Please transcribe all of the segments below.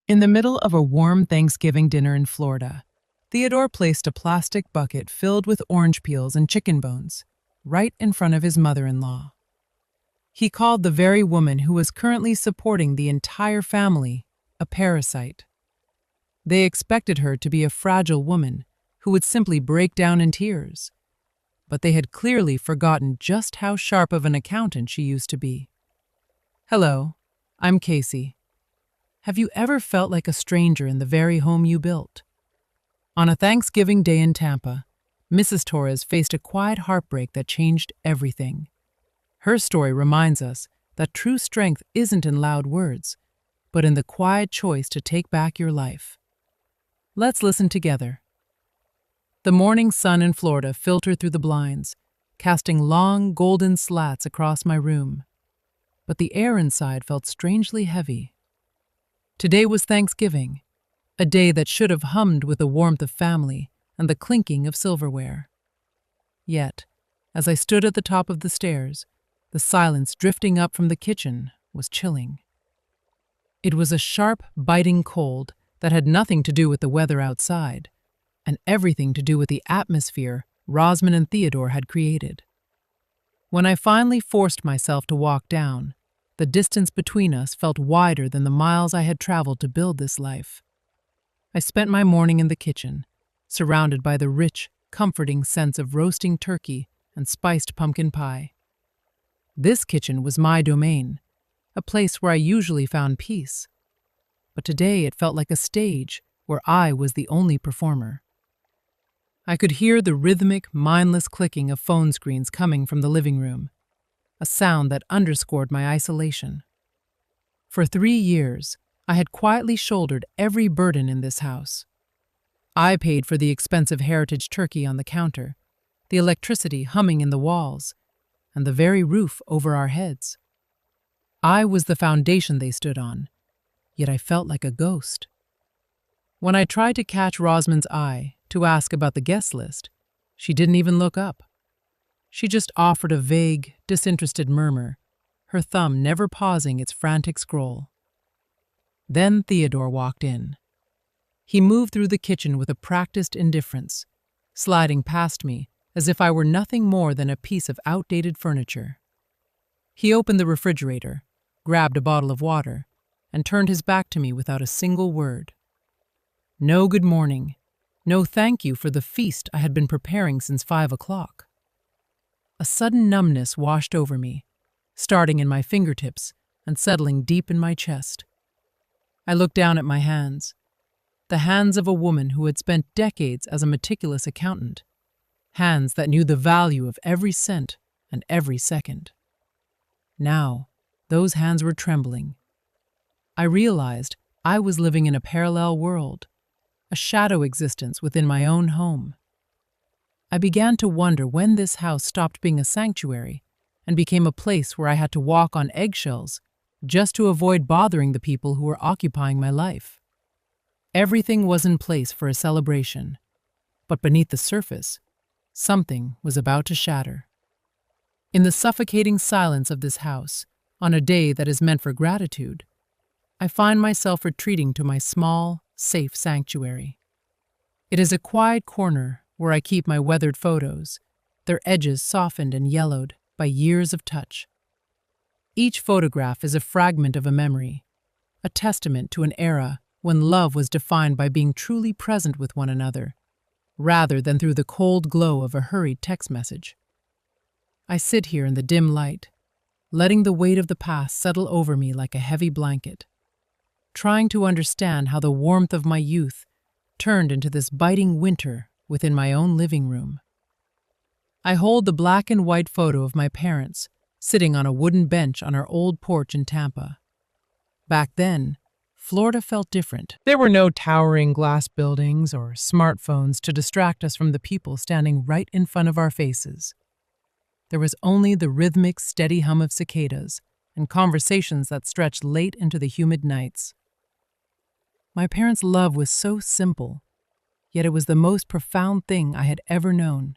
In the middle of a warm Thanksgiving dinner in Florida, Theodore placed a plastic bucket filled with orange peels and chicken bones right in front of his mother-in-law. He called the very woman who was currently supporting the entire family a parasite. They expected her to be a fragile woman who would simply break down in tears, but they had clearly forgotten just how sharp of an accountant she used to be. Hello, I'm Casey. Have you ever felt like a stranger in the very home you built? On a Thanksgiving day in Tampa, Mrs. Torres faced a quiet heartbreak that changed everything. Her story reminds us that true strength isn't in loud words, but in the quiet choice to take back your life. Let's listen together. The morning sun in Florida filtered through the blinds, casting long, golden slats across my room. But the air inside felt strangely heavy. Today was Thanksgiving, a day that should have hummed with the warmth of family and the clinking of silverware. Yet, as I stood at the top of the stairs, the silence drifting up from the kitchen was chilling. It was a sharp, biting cold that had nothing to do with the weather outside, and everything to do with the atmosphere Rosman and Theodore had created. When I finally forced myself to walk down, the distance between us felt wider than the miles I had traveled to build this life. I spent my morning in the kitchen, surrounded by the rich, comforting sense of roasting turkey and spiced pumpkin pie. This kitchen was my domain, a place where I usually found peace. But today it felt like a stage where I was the only performer. I could hear the rhythmic, mindless clicking of phone screens coming from the living room, a sound that underscored my isolation. For 3 years, I had quietly shouldered every burden in this house. I paid for the expensive heritage turkey on the counter, the electricity humming in the walls, and the very roof over our heads. I was the foundation they stood on, yet I felt like a ghost. When I tried to catch Rosman's eye to ask about the guest list, she didn't even look up. She just offered a vague, disinterested murmur, her thumb never pausing its frantic scroll. Then Theodore walked in. He moved through the kitchen with a practiced indifference, sliding past me as if I were nothing more than a piece of outdated furniture. He opened the refrigerator, grabbed a bottle of water, and turned his back to me without a single word. No good morning, no thank you for the feast I had been preparing since 5 o'clock. A sudden numbness washed over me, starting in my fingertips and settling deep in my chest. I looked down at my hands, the hands of a woman who had spent decades as a meticulous accountant, hands that knew the value of every cent and every second. Now, those hands were trembling. I realized I was living in a parallel world, a shadow existence within my own home. I began to wonder when this house stopped being a sanctuary and became a place where I had to walk on eggshells just to avoid bothering the people who were occupying my life. Everything was in place for a celebration, but beneath the surface, something was about to shatter. In the suffocating silence of this house, on a day that is meant for gratitude, I find myself retreating to my small, safe sanctuary. It is a quiet corner where I keep my weathered photos, their edges softened and yellowed by years of touch. Each photograph is a fragment of a memory, a testament to an era when love was defined by being truly present with one another, rather than through the cold glow of a hurried text message. I sit here in the dim light, letting the weight of the past settle over me like a heavy blanket, trying to understand how the warmth of my youth turned into this biting winter within my own living room. I hold the black and white photo of my parents sitting on a wooden bench on our old porch in Tampa. Back then, Florida felt different. There were no towering glass buildings or smartphones to distract us from the people standing right in front of our faces. There was only the rhythmic, steady hum of cicadas and conversations that stretched late into the humid nights. My parents' love was so simple, yet it was the most profound thing I had ever known.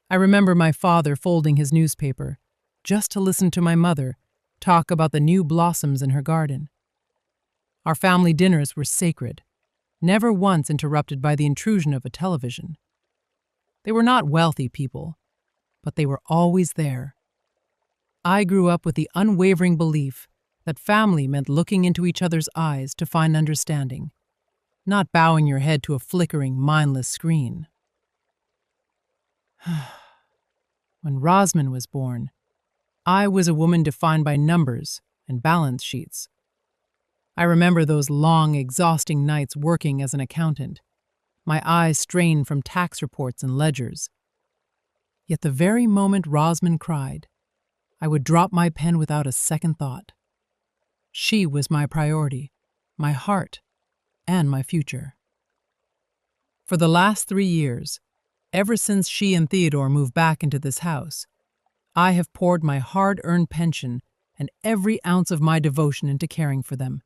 I remember my father folding his newspaper just to listen to my mother talk about the new blossoms in her garden. Our family dinners were sacred, never once interrupted by the intrusion of a television. They were not wealthy people, but they were always there. I grew up with the unwavering belief that family meant looking into each other's eyes to find understanding, not bowing your head to a flickering, mindless screen. When Rosman was born, I was a woman defined by numbers and balance sheets. I remember those long, exhausting nights working as an accountant, my eyes strained from tax reports and ledgers. Yet the very moment Rosman cried, I would drop my pen without a second thought. She was my priority, my heart, and my future. For the last 3 years, ever since she and Theodore moved back into this house, I have poured my hard-earned pension and every ounce of my devotion into caring for them.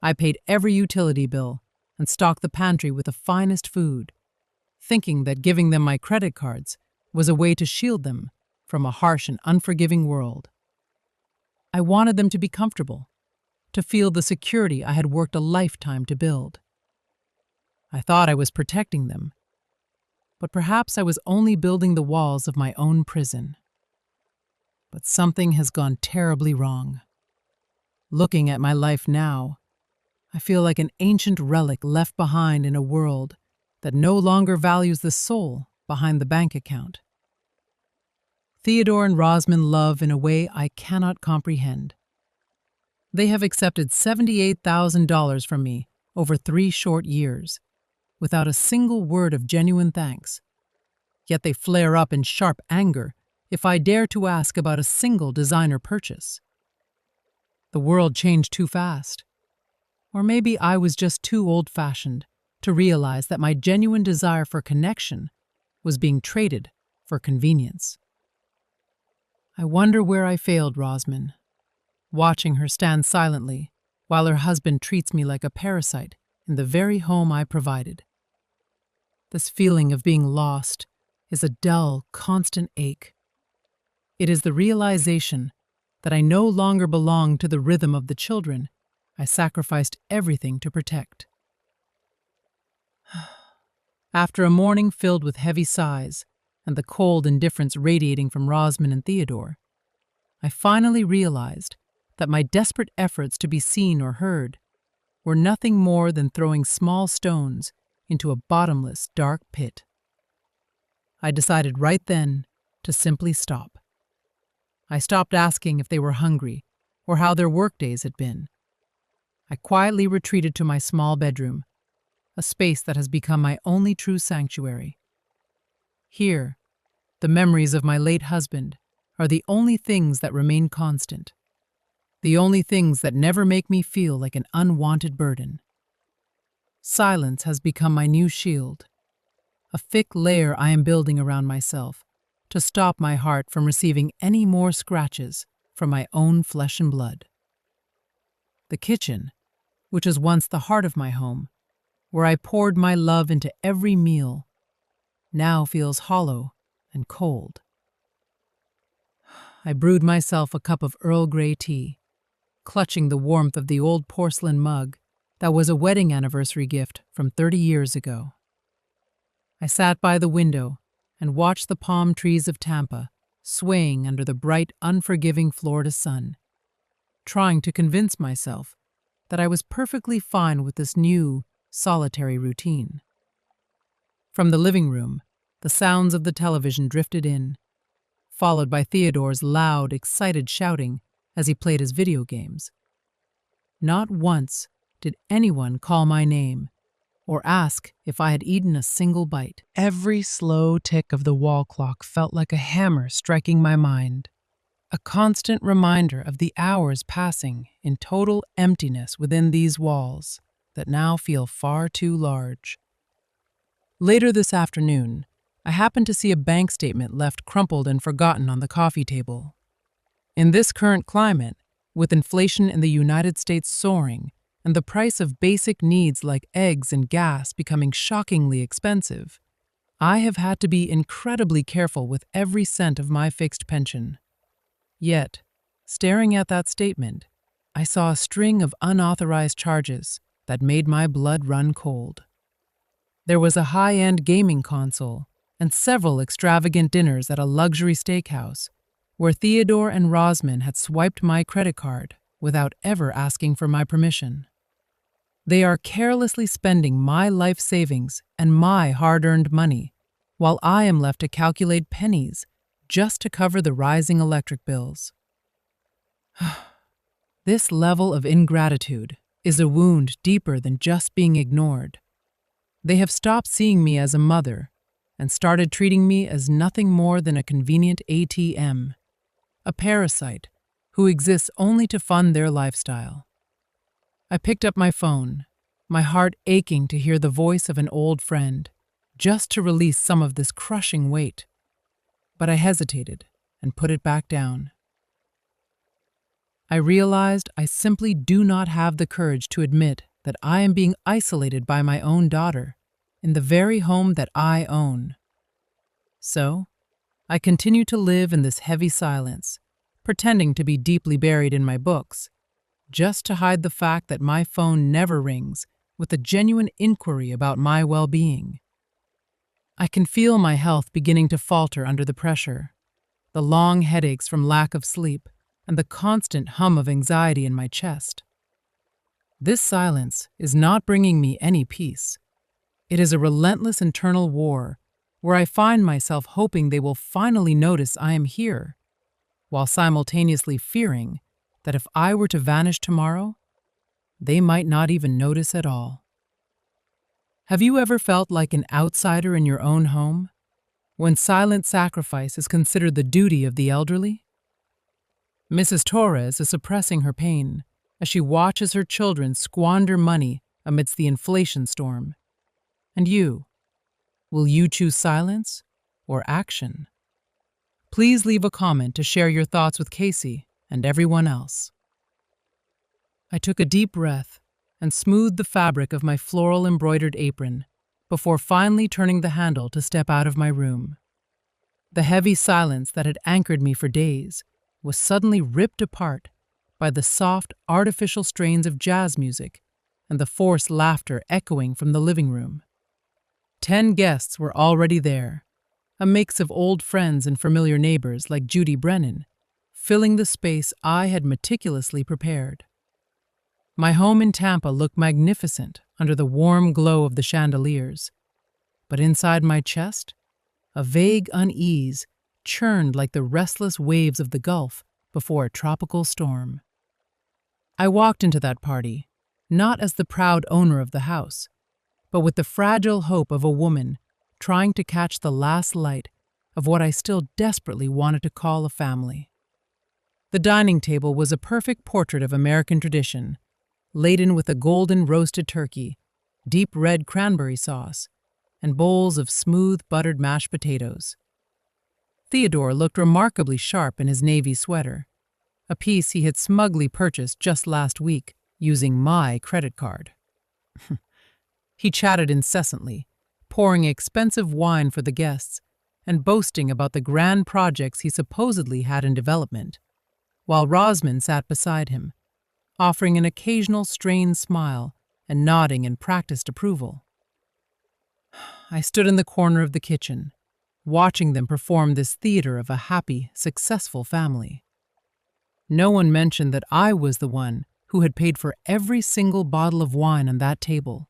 I paid every utility bill and stocked the pantry with the finest food, thinking that giving them my credit cards was a way to shield them from a harsh and unforgiving world. I wanted them to be comfortable, to feel the security I had worked a lifetime to build. I thought I was protecting them, but perhaps I was only building the walls of my own prison. But something has gone terribly wrong. Looking at my life now, I feel like an ancient relic left behind in a world that no longer values the soul behind the bank account. Theodore and Rosman love in a way I cannot comprehend. They have accepted $78,000 from me over 3 short years, without a single word of genuine thanks. Yet they flare up in sharp anger if I dare to ask about a single designer purchase. The world changed too fast. Or maybe I was just too old-fashioned to realize that my genuine desire for connection was being traded for convenience. I wonder where I failed Rosman, watching her stand silently while her husband treats me like a parasite in the very home I provided. This feeling of being lost is a dull, constant ache. It is the realization that I no longer belong to the rhythm of the children I sacrificed everything to protect. After a morning filled with heavy sighs and the cold indifference radiating from Rosman and Theodore, I finally realized that my desperate efforts to be seen or heard were nothing more than throwing small stones into a bottomless, dark pit. I decided right then to simply stop. I stopped asking if they were hungry or how their workdays had been. I quietly retreated to my small bedroom, a space that has become my only true sanctuary. Here, the memories of my late husband are the only things that remain constant, the only things that never make me feel like an unwanted burden. Silence has become my new shield, a thick layer I am building around myself to stop my heart from receiving any more scratches from my own flesh and blood. The kitchen, which was once the heart of my home, where I poured my love into every meal, now feels hollow and cold. I brewed myself a cup of Earl Grey tea, clutching the warmth of the old porcelain mug that was a wedding anniversary gift from 30 years ago. I sat by the window and watched the palm trees of Tampa swaying under the bright, unforgiving Florida sun, trying to convince myself that I was perfectly fine with this new, solitary routine. From the living room, the sounds of the television drifted in, followed by Theodore's loud, excited shouting as he played his video games. Not once did anyone call my name or ask if I had eaten a single bite. Every slow tick of the wall clock felt like a hammer striking my mind, a constant reminder of the hours passing in total emptiness within these walls that now feel far too large. Later this afternoon, I happened to see a bank statement left crumpled and forgotten on the coffee table. In this current climate, with inflation in the United States soaring and the price of basic needs like eggs and gas becoming shockingly expensive, I have had to be incredibly careful with every cent of my fixed pension. Yet, staring at that statement, I saw a string of unauthorized charges that made my blood run cold. There was a high-end gaming console and several extravagant dinners at a luxury steakhouse where Theodore and Rosman had swiped my credit card without ever asking for my permission. They are carelessly spending my life savings and my hard-earned money, while I am left to calculate pennies just to cover the rising electric bills. This level of ingratitude is a wound deeper than just being ignored. They have stopped seeing me as a mother and started treating me as nothing more than a convenient ATM, a parasite who exists only to fund their lifestyle. I picked up my phone, my heart aching to hear the voice of an old friend, just to release some of this crushing weight. But I hesitated and put it back down. I realized I simply do not have the courage to admit that I am being isolated by my own daughter in the very home that I own. So, I continue to live in this heavy silence, pretending to be deeply buried in my books, just to hide the fact that my phone never rings with a genuine inquiry about my well-being. I can feel my health beginning to falter under the pressure, the long headaches from lack of sleep, and the constant hum of anxiety in my chest. This silence is not bringing me any peace. It is a relentless internal war where I find myself hoping they will finally notice I am here, while simultaneously fearing that if I were to vanish tomorrow, they might not even notice at all. Have you ever felt like an outsider in your own home, when silent sacrifice is considered the duty of the elderly? Mrs. Torres is suppressing her pain as she watches her children squander money amidst the inflation storm. And you, will you choose silence or action? Please leave a comment to share your thoughts with Casey and everyone else. I took a deep breath and smoothed the fabric of my floral embroidered apron before finally turning the handle to step out of my room. The heavy silence that had anchored me for days was suddenly ripped apart by the soft, artificial strains of jazz music and the forced laughter echoing from the living room. 10 guests were already there, a mix of old friends and familiar neighbors like Judy Brennan, filling the space I had meticulously prepared. My home in Tampa looked magnificent under the warm glow of the chandeliers, but inside my chest, a vague unease churned like the restless waves of the Gulf before a tropical storm. I walked into that party, not as the proud owner of the house, but with the fragile hope of a woman trying to catch the last light of what I still desperately wanted to call a family. The dining table was a perfect portrait of American tradition, laden with a golden roasted turkey, deep red cranberry sauce, and bowls of smooth buttered mashed potatoes. Theodore looked remarkably sharp in his navy sweater, a piece he had smugly purchased just last week using my credit card. He chatted incessantly, pouring expensive wine for the guests and boasting about the grand projects he supposedly had in development, while Rosman sat beside him, offering an occasional strained smile and nodding in practiced approval. I stood in the corner of the kitchen, watching them perform this theater of a happy, successful family. No one mentioned that I was the one who had paid for every single bottle of wine on that table,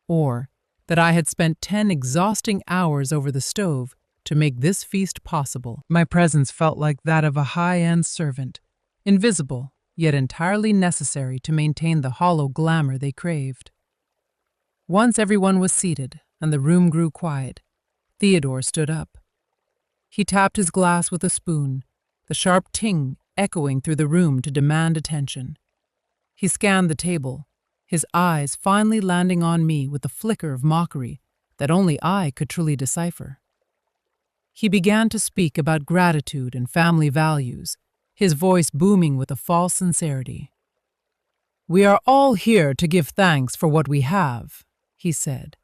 or that I had spent 10 exhausting hours over the stove to make this feast possible. My presence felt like that of a high-end servant, invisible yet entirely necessary to maintain the hollow glamour they craved. Once everyone was seated and the room grew quiet, Theodore stood up. He tapped his glass with a spoon, the sharp ting echoing through the room to demand attention. He scanned the table, his eyes finally landing on me with a flicker of mockery that only I could truly decipher. He began to speak about gratitude and family values, his voice booming with a false sincerity. "We are all here to give thanks for what we have," he said,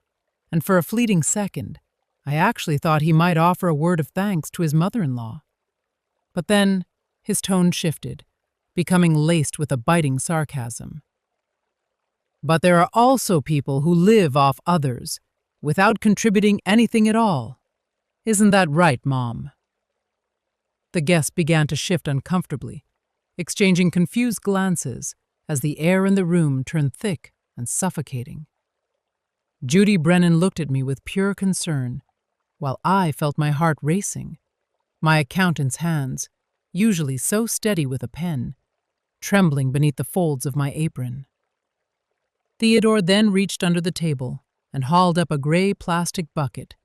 and for a fleeting second, I actually thought he might offer a word of thanks to his mother-in-law. But then his tone shifted, becoming laced with a biting sarcasm. But there are also people who live off others without contributing anything at all. Isn't that right, Mom? The guests began to shift uncomfortably, exchanging confused glances as the air in the room turned thick and suffocating. Judy Brennan looked at me with pure concern, while I felt my heart racing, my accountant's hands, usually so steady with a pen, trembling beneath the folds of my apron. Theodore then reached under the table and hauled up a gray plastic bucket,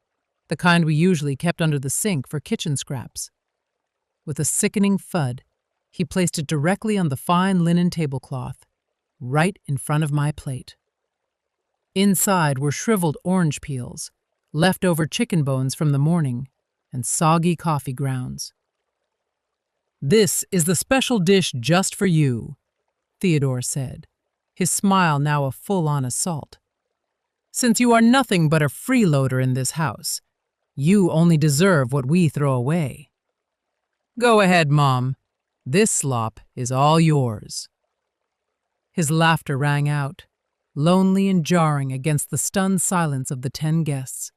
the kind we usually kept under the sink for kitchen scraps. With a sickening thud, he placed it directly on the fine linen tablecloth, right in front of my plate. Inside were shriveled orange peels, leftover chicken bones from the morning, and soggy coffee grounds. "This is the special dish just for you," Theodore said, his smile now a full-on assault. "Since you are nothing but a freeloader in this house, you only deserve what we throw away. Go ahead, Mom. This slop is all yours." His laughter rang out, lonely and jarring against the stunned silence of the 10 guests.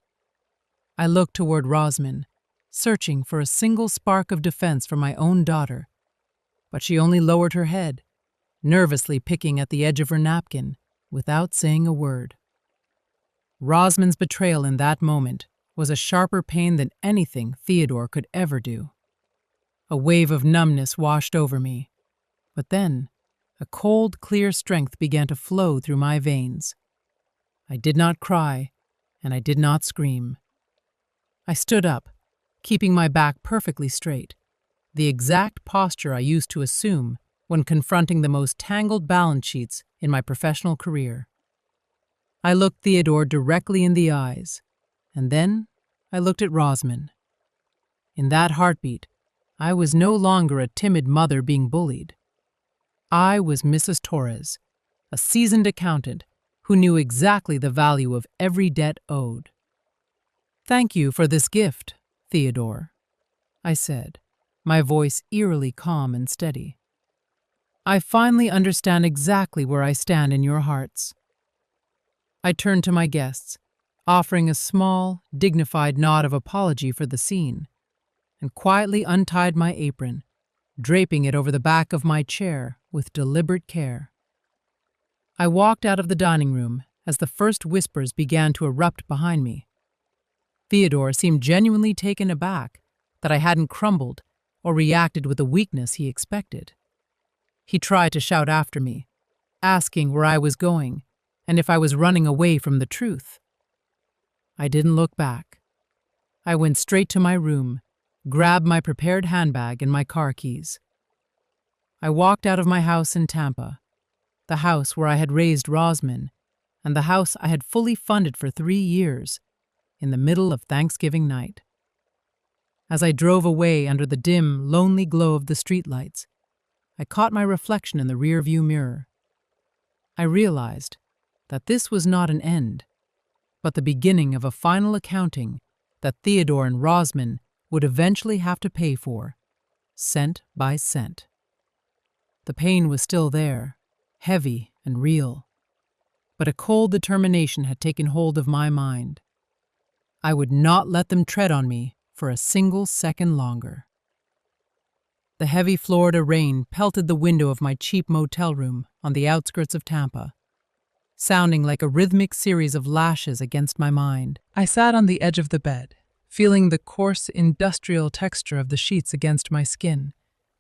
I looked toward Rosamond, searching for a single spark of defense for my own daughter, but she only lowered her head, nervously picking at the edge of her napkin, without saying a word. Rosamond's betrayal in that moment was a sharper pain than anything Theodore could ever do. A wave of numbness washed over me, but then a cold, clear strength began to flow through my veins. I did not cry, and I did not scream. I stood up, keeping my back perfectly straight, the exact posture I used to assume when confronting the most tangled balance sheets in my professional career. I looked Theodore directly in the eyes, and then I looked at Rosamond. In that heartbeat, I was no longer a timid mother being bullied. I was Mrs. Torres, a seasoned accountant who knew exactly the value of every debt owed. "Thank you for this gift, Theodore," I said, my voice eerily calm and steady. "I finally understand exactly where I stand in your hearts." I turned to my guests, offering a small, dignified nod of apology for the scene, and quietly untied my apron, draping it over the back of my chair with deliberate care. I walked out of the dining room as the first whispers began to erupt behind me. Theodore seemed genuinely taken aback that I hadn't crumbled or reacted with the weakness he expected. He tried to shout after me, asking where I was going and if I was running away from the truth. I didn't look back. I went straight to my room, grabbed my prepared handbag and my car keys. I walked out of my house in Tampa, the house where I had raised Rosamond, and the house I had fully funded for 3 years, in the middle of Thanksgiving night. As I drove away under the dim, lonely glow of the streetlights, I caught my reflection in the rearview mirror. I realized that this was not an end, but the beginning of a final accounting that Theodore and Rosamond would eventually have to pay for, cent by cent. The pain was still there, heavy and real, but a cold determination had taken hold of my mind. I would not let them tread on me for a single second longer. The heavy Florida rain pelted the window of my cheap motel room on the outskirts of Tampa, sounding like a rhythmic series of lashes against my mind. I sat on the edge of the bed, feeling the coarse, industrial texture of the sheets against my skin,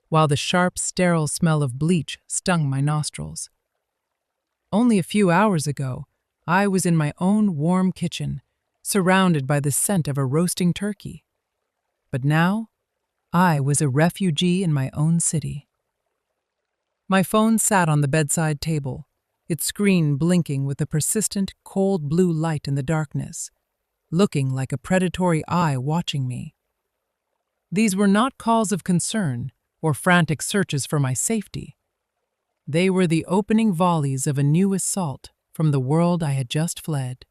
while the sharp, sterile smell of bleach stung my nostrils. Only a few hours ago, I was in my own warm kitchen, surrounded by the scent of a roasting turkey. But now, I was a refugee in my own city. My phone sat on the bedside table, its screen blinking with a persistent, cold blue light in the darkness, looking like a predatory eye watching me. These were not calls of concern or frantic searches for my safety. They were the opening volleys of a new assault from the world I had just fled.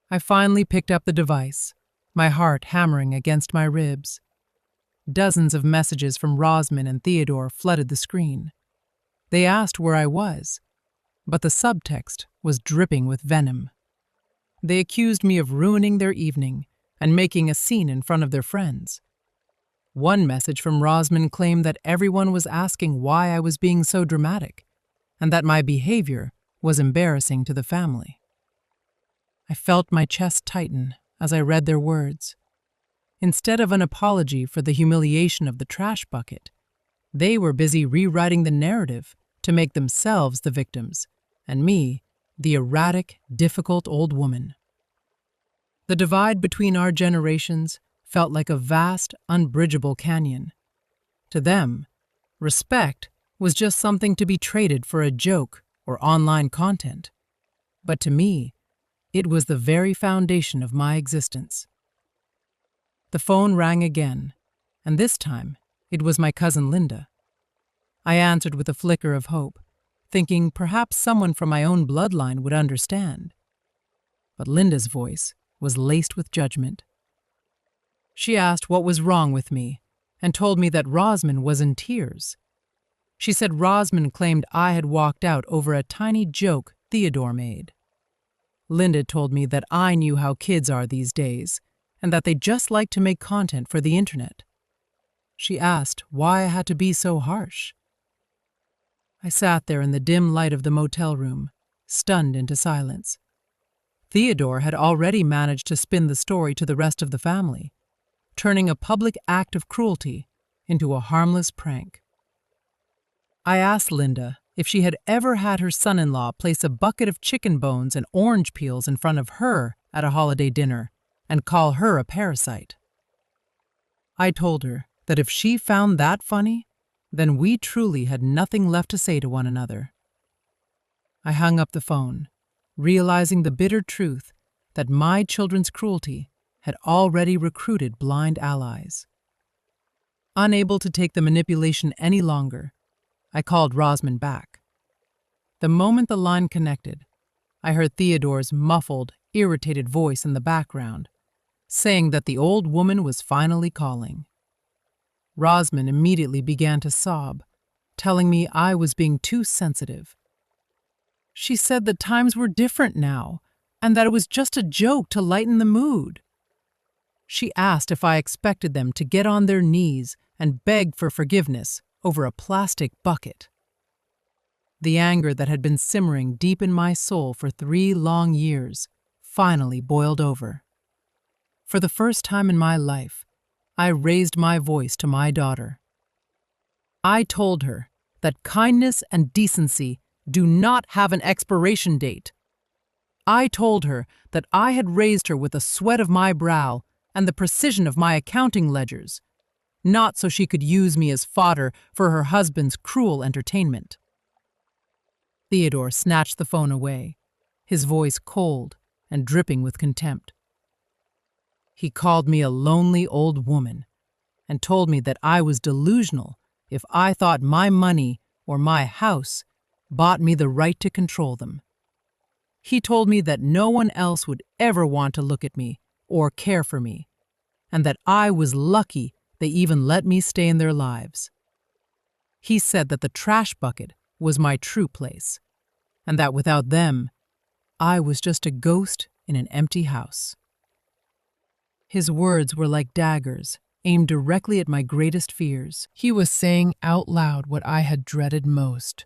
I finally picked up the device, my heart hammering against my ribs. Dozens of messages from Rosman and Theodore flooded the screen. They asked where I was, but the subtext was dripping with venom. They accused me of ruining their evening and making a scene in front of their friends. One message from Rosman claimed that everyone was asking why I was being so dramatic, and that my behavior was embarrassing to the family. I felt my chest tighten as I read their words. Instead of an apology for the humiliation of the trash bucket, they were busy rewriting the narrative to make themselves the victims, and me, the erratic, difficult old woman. The divide between our generations felt like a vast, unbridgeable canyon. To them, respect was just something to be traded for a joke or online content. But to me, it was the very foundation of my existence. The phone rang again, and this time it was my cousin Linda. I answered with a flicker of hope, thinking perhaps someone from my own bloodline would understand. But Linda's voice was laced with judgment. She asked what was wrong with me and told me that Rosman was in tears. She said Rosman claimed I had walked out over a tiny joke Theodore made. Linda told me that I knew how kids are these days and that they just like to make content for the internet. She asked why I had to be so harsh. I sat there in the dim light of the motel room, stunned into silence. Theodore had already managed to spin the story to the rest of the family, turning a public act of cruelty into a harmless prank. I asked Linda if she had ever had her son-in-law place a bucket of chicken bones and orange peels in front of her at a holiday dinner and call her a parasite. I told her that if she found that funny, then we truly had nothing left to say to one another. I hung up the phone, realizing the bitter truth that my children's cruelty had already recruited blind allies. Unable to take the manipulation any longer, I called Rosman back. The moment the line connected, I heard Theodore's muffled, irritated voice in the background, saying that the old woman was finally calling. Rosman immediately began to sob, telling me I was being too sensitive. She said that times were different now, and that it was just a joke to lighten the mood. She asked if I expected them to get on their knees and beg for forgiveness over a plastic bucket. The anger that had been simmering deep in my soul for 3 long years finally boiled over. For the first time in my life, I raised my voice to my daughter. I told her that kindness and decency do not have an expiration date. I told her that I had raised her with the sweat of my brow and the precision of my accounting ledgers, not so she could use me as fodder for her husband's cruel entertainment. Theodore snatched the phone away, his voice cold and dripping with contempt. He called me a lonely old woman and told me that I was delusional if I thought my money or my house bought me the right to control them. He told me that no one else would ever want to look at me or care for me, and that I was lucky they even let me stay in their lives. He said that the trash bucket was my true place, and that without them, I was just a ghost in an empty house. His words were like daggers, aimed directly at my greatest fears. He was saying out loud what I had dreaded most,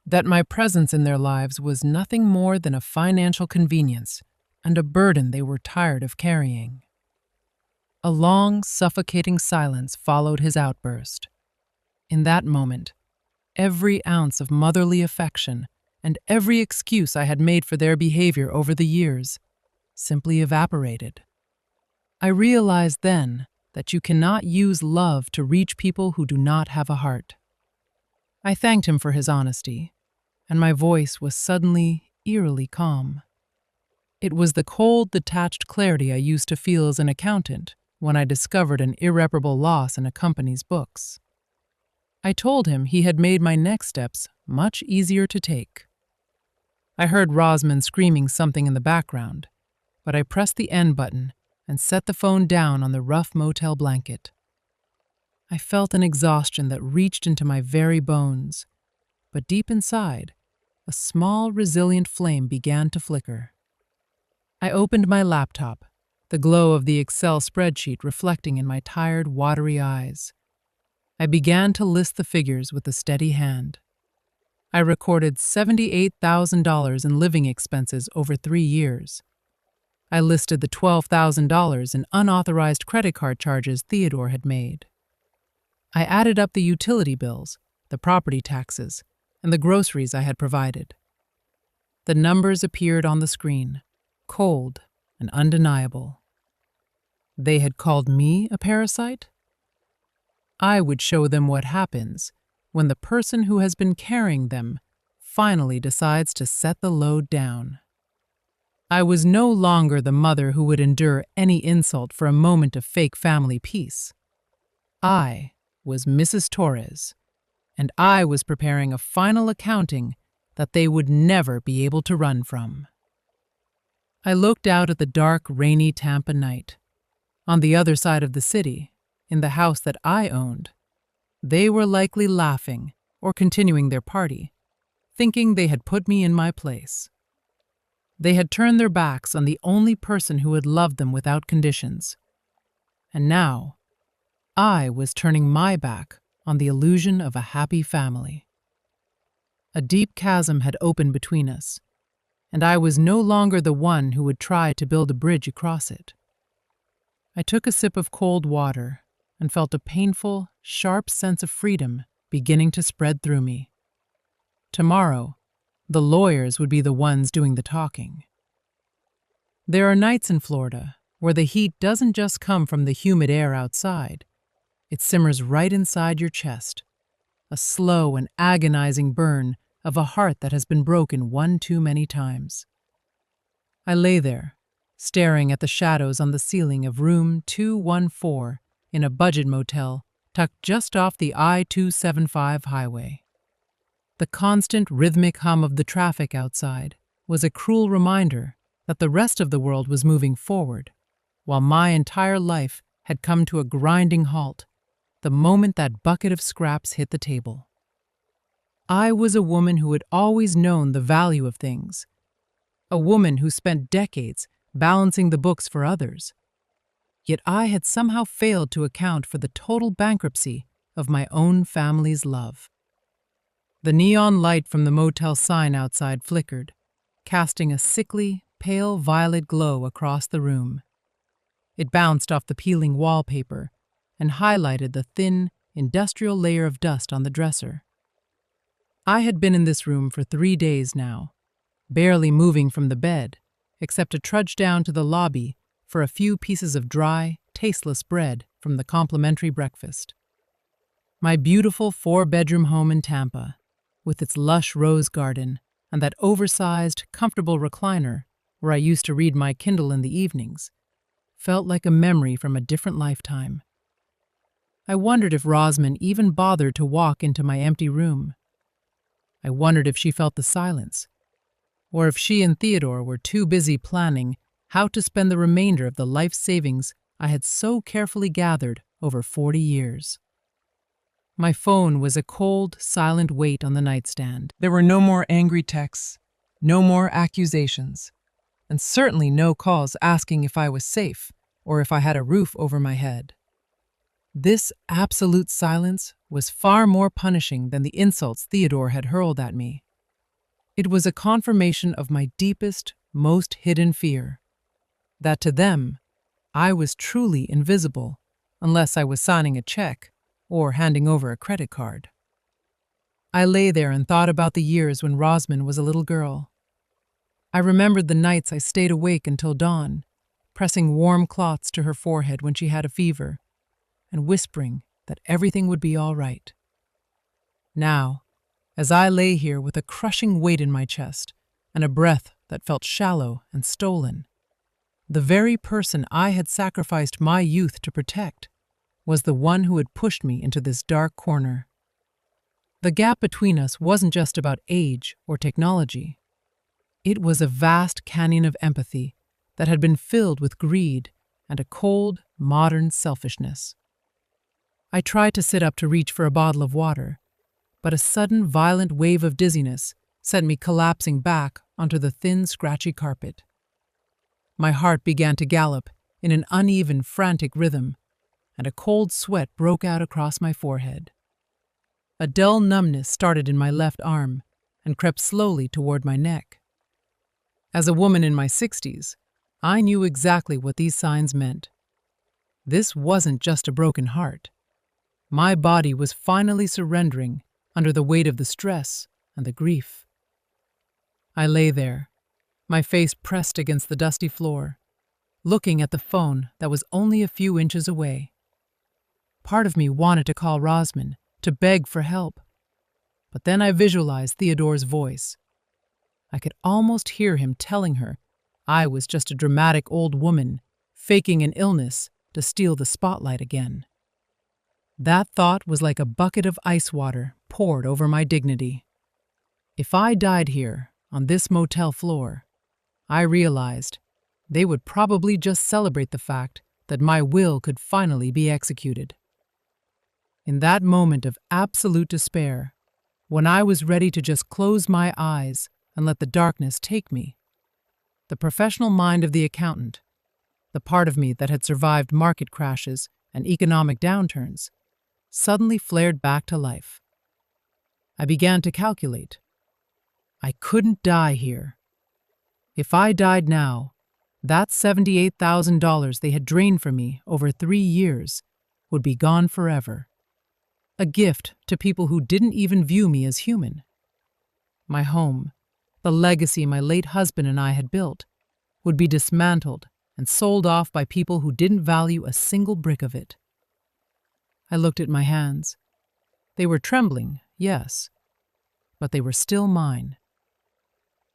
that my presence in their lives was nothing more than a financial convenience and a burden they were tired of carrying. A long, suffocating silence followed his outburst. In that moment, every ounce of motherly affection and every excuse I had made for their behavior over the years simply evaporated. I realized then that you cannot use love to reach people who do not have a heart. I thanked him for his honesty, and my voice was suddenly eerily calm. It was the cold, detached clarity I used to feel as an accountant when I discovered an irreparable loss in a company's books. I told him he had made my next steps much easier to take. I heard Rosman screaming something in the background, but I pressed the end button and set the phone down on the rough motel blanket. I felt an exhaustion that reached into my very bones, but deep inside, a small, resilient flame began to flicker. I opened my laptop, the glow of the Excel spreadsheet reflecting in my tired, watery eyes. I began to list the figures with a steady hand. I recorded $78,000 in living expenses over 3 years. I listed the $12,000 in unauthorized credit card charges Theodore had made. I added up the utility bills, the property taxes, and the groceries I had provided. The numbers appeared on the screen, cold and undeniable. They had called me a parasite? I would show them what happens when the person who has been carrying them finally decides to set the load down. I was no longer the mother who would endure any insult for a moment of fake family peace. I was Mrs. Torres, and I was preparing a final accounting that they would never be able to run from. I looked out at the dark, rainy Tampa night. On the other side of the city, in the house that I owned, they were likely laughing or continuing their party, thinking they had put me in my place. They had turned their backs on the only person who had loved them without conditions. And now, I was turning my back on the illusion of a happy family. A deep chasm had opened between us, and I was no longer the one who would try to build a bridge across it. I took a sip of cold water and felt a painful, sharp sense of freedom beginning to spread through me. Tomorrow, the lawyers would be the ones doing the talking. There are nights in Florida where the heat doesn't just come from the humid air outside. It simmers right inside your chest, a slow and agonizing burn of a heart that has been broken one too many times. I lay there, staring at the shadows on the ceiling of room 214 in a budget motel tucked just off the I-275 highway. The constant rhythmic hum of the traffic outside was a cruel reminder that the rest of the world was moving forward, while my entire life had come to a grinding halt the moment that bucket of scraps hit the table. I was a woman who had always known the value of things, a woman who spent decades balancing the books for others. Yet I had somehow failed to account for the total bankruptcy of my own family's love. The neon light from the motel sign outside flickered, casting a sickly, pale violet glow across the room. It bounced off the peeling wallpaper and highlighted the thin, industrial layer of dust on the dresser. I had been in this room for 3 days now, barely moving from the bed, except to trudge down to the lobby for a few pieces of dry, tasteless bread from the complimentary breakfast. My beautiful 4-bedroom home in Tampa, with its lush rose garden and that oversized, comfortable recliner where I used to read my Kindle in the evenings, felt like a memory from a different lifetime. I wondered if Rosamond even bothered to walk into my empty room. I wondered if she felt the silence, or if she and Theodore were too busy planning how to spend the remainder of the life savings I had so carefully gathered over 40 years. My phone was a cold, silent weight on the nightstand. There were no more angry texts, no more accusations, and certainly no calls asking if I was safe or if I had a roof over my head. This absolute silence was far more punishing than the insults Theodore had hurled at me. It was a confirmation of my deepest, most hidden fear, that to them, I was truly invisible unless I was signing a check or handing over a credit card. I lay there and thought about the years when Rosamond was a little girl. I remembered the nights I stayed awake until dawn, pressing warm cloths to her forehead when she had a fever, and whispering that everything would be all right. Now, as I lay here with a crushing weight in my chest and a breath that felt shallow and stolen, the very person I had sacrificed my youth to protect was the one who had pushed me into this dark corner. The gap between us wasn't just about age or technology. It was a vast canyon of empathy that had been filled with greed and a cold, modern selfishness. I tried to sit up to reach for a bottle of water, but a sudden violent wave of dizziness sent me collapsing back onto the thin, scratchy carpet. My heart began to gallop in an uneven, frantic rhythm, and a cold sweat broke out across my forehead. A dull numbness started in my left arm and crept slowly toward my neck. As a woman in my 60s, I knew exactly what these signs meant. This wasn't just a broken heart. My body was finally surrendering under the weight of the stress and the grief. I lay there, my face pressed against the dusty floor, looking at the phone that was only a few inches away. Part of me wanted to call Rosman, to beg for help. But then I visualized Theodore's voice. I could almost hear him telling her I was just a dramatic old woman faking an illness to steal the spotlight again. That thought was like a bucket of ice water poured over my dignity. If I died here, on this motel floor, I realized they would probably just celebrate the fact that my will could finally be executed. In that moment of absolute despair, when I was ready to just close my eyes and let the darkness take me, the professional mind of the accountant, the part of me that had survived market crashes and economic downturns, suddenly flared back to life. I began to calculate. I couldn't die here. If I died now, that $78,000 they had drained from me over 3 years would be gone forever. A gift to people who didn't even view me as human. My home, the legacy my late husband and I had built, would be dismantled and sold off by people who didn't value a single brick of it. I looked at my hands. They were trembling, yes, but they were still mine.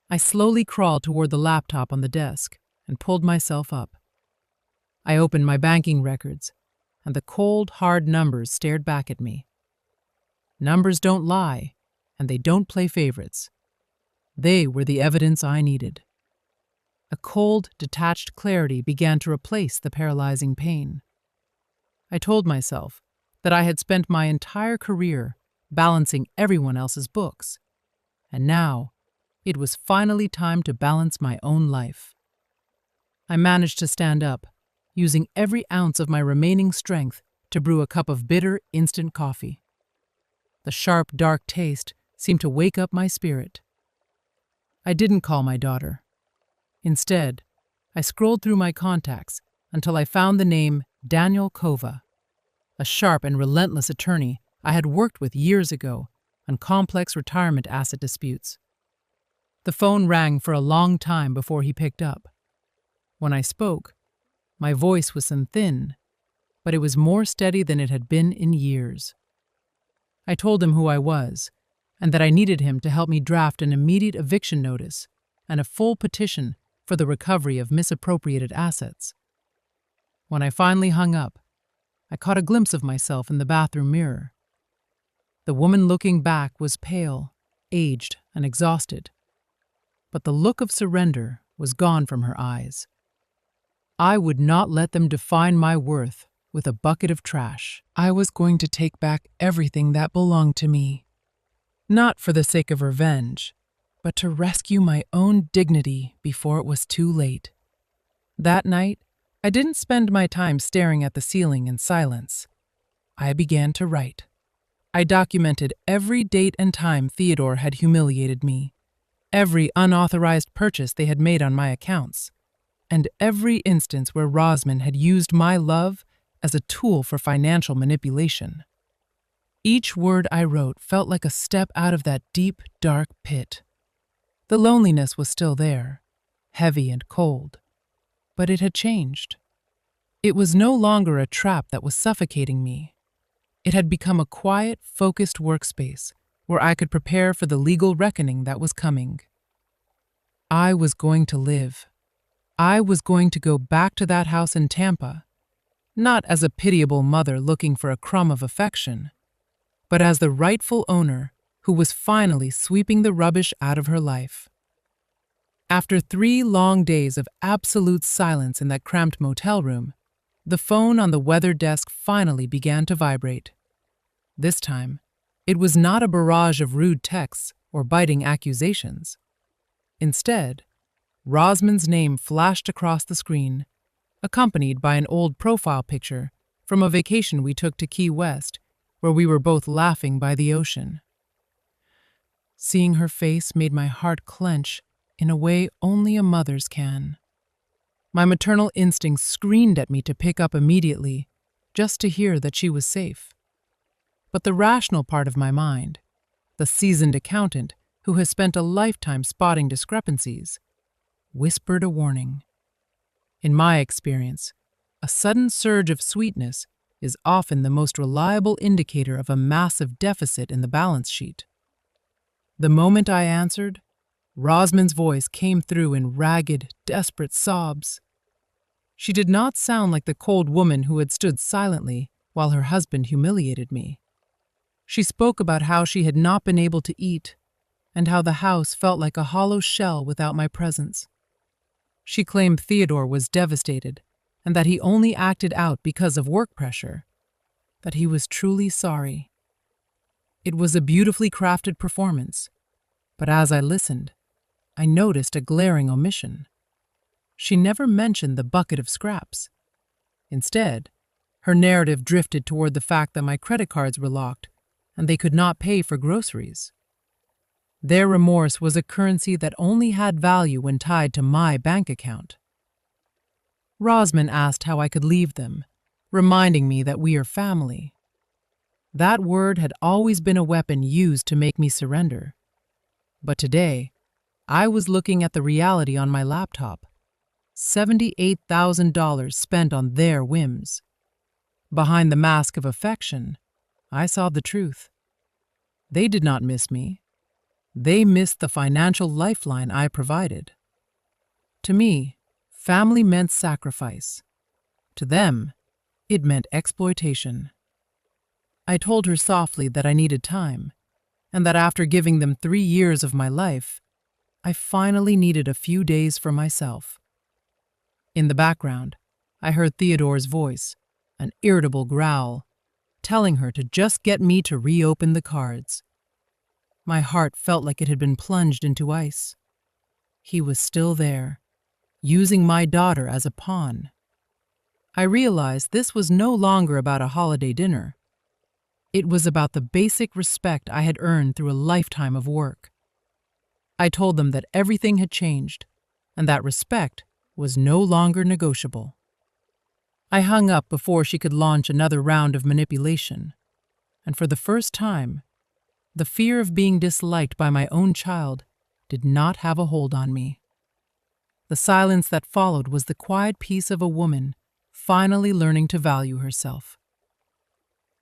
I slowly crawled toward the laptop on the desk and pulled myself up. I opened my banking records, and the cold, hard numbers stared back at me. Numbers don't lie, and they don't play favorites. They were the evidence I needed. A cold, detached clarity began to replace the paralyzing pain. I told myself that I had spent my entire career balancing everyone else's books, and now it was finally time to balance my own life. I managed to stand up, using every ounce of my remaining strength to brew a cup of bitter, instant coffee. The sharp, dark taste seemed to wake up my spirit. I didn't call my daughter. Instead, I scrolled through my contacts until I found the name Daniel Kova, a sharp and relentless attorney I had worked with years ago on complex retirement asset disputes. The phone rang for a long time before he picked up. When I spoke, my voice was thin, but it was more steady than it had been in years. I told him who I was, and that I needed him to help me draft an immediate eviction notice and a full petition for the recovery of misappropriated assets. When I finally hung up, I caught a glimpse of myself in the bathroom mirror. The woman looking back was pale, aged, and exhausted, but the look of surrender was gone from her eyes. I would not let them define my worth with a bucket of trash. I was going to take back everything that belonged to me, not for the sake of revenge, but to rescue my own dignity before it was too late. That night, I didn't spend my time staring at the ceiling in silence. I began to write. I documented every date and time Theodore had humiliated me, every unauthorized purchase they had made on my accounts, and every instance where Rosman had used my love as a tool for financial manipulation. Each word I wrote felt like a step out of that deep, dark pit. The loneliness was still there, heavy and cold, but it had changed. It was no longer a trap that was suffocating me. It had become a quiet, focused workspace where I could prepare for the legal reckoning that was coming. I was going to live. I was going to go back to that house in Tampa, not as a pitiable mother looking for a crumb of affection, but as the rightful owner who was finally sweeping the rubbish out of her life. After 3 long days of absolute silence in that cramped motel room, The phone on the weather desk finally began to vibrate. This time, it was not a barrage of rude texts or biting accusations. Instead, Rosman's name flashed across the screen, accompanied by an old profile picture from a vacation we took to Key West, where we were both laughing by the ocean. Seeing her face made my heart clench in a way only a mother's can. My maternal instincts screamed at me to pick up immediately, just to hear that she was safe. But the rational part of my mind, the seasoned accountant who has spent a lifetime spotting discrepancies, whispered a warning. In my experience, a sudden surge of sweetness is often the most reliable indicator of a massive deficit in the balance sheet. The moment I answered, Rosman's voice came through in ragged, desperate sobs. She did not sound like the cold woman who had stood silently while her husband humiliated me. She spoke about how she had not been able to eat, and how the house felt like a hollow shell without my presence. She claimed Theodore was devastated, and that he only acted out because of work pressure, that he was truly sorry. It was a beautifully crafted performance, but as I listened, I noticed a glaring omission. She never mentioned the bucket of scraps. Instead, her narrative drifted toward the fact that my credit cards were locked and they could not pay for groceries. Their remorse was a currency that only had value when tied to my bank account. Rosman asked how I could leave them, reminding me that we are family. That word had always been a weapon used to make me surrender. But today, I was looking at the reality on my laptop. $78,000 spent on their whims. Behind the mask of affection, I saw the truth. They did not miss me. They missed the financial lifeline I provided. To me, family meant sacrifice. To them, it meant exploitation. I told her softly that I needed time, and that after giving them 3 years of my life, I finally needed a few days for myself. In the background, I heard Theodore's voice, an irritable growl, telling her to just get me to reopen the cards. My heart felt like it had been plunged into ice. He was still there, using my daughter as a pawn. I realized this was no longer about a holiday dinner. It was about the basic respect I had earned through a lifetime of work. I told them that everything had changed, and that respect was no longer negotiable. I hung up before she could launch another round of manipulation, and for the first time, the fear of being disliked by my own child did not have a hold on me. The silence that followed was the quiet peace of a woman finally learning to value herself.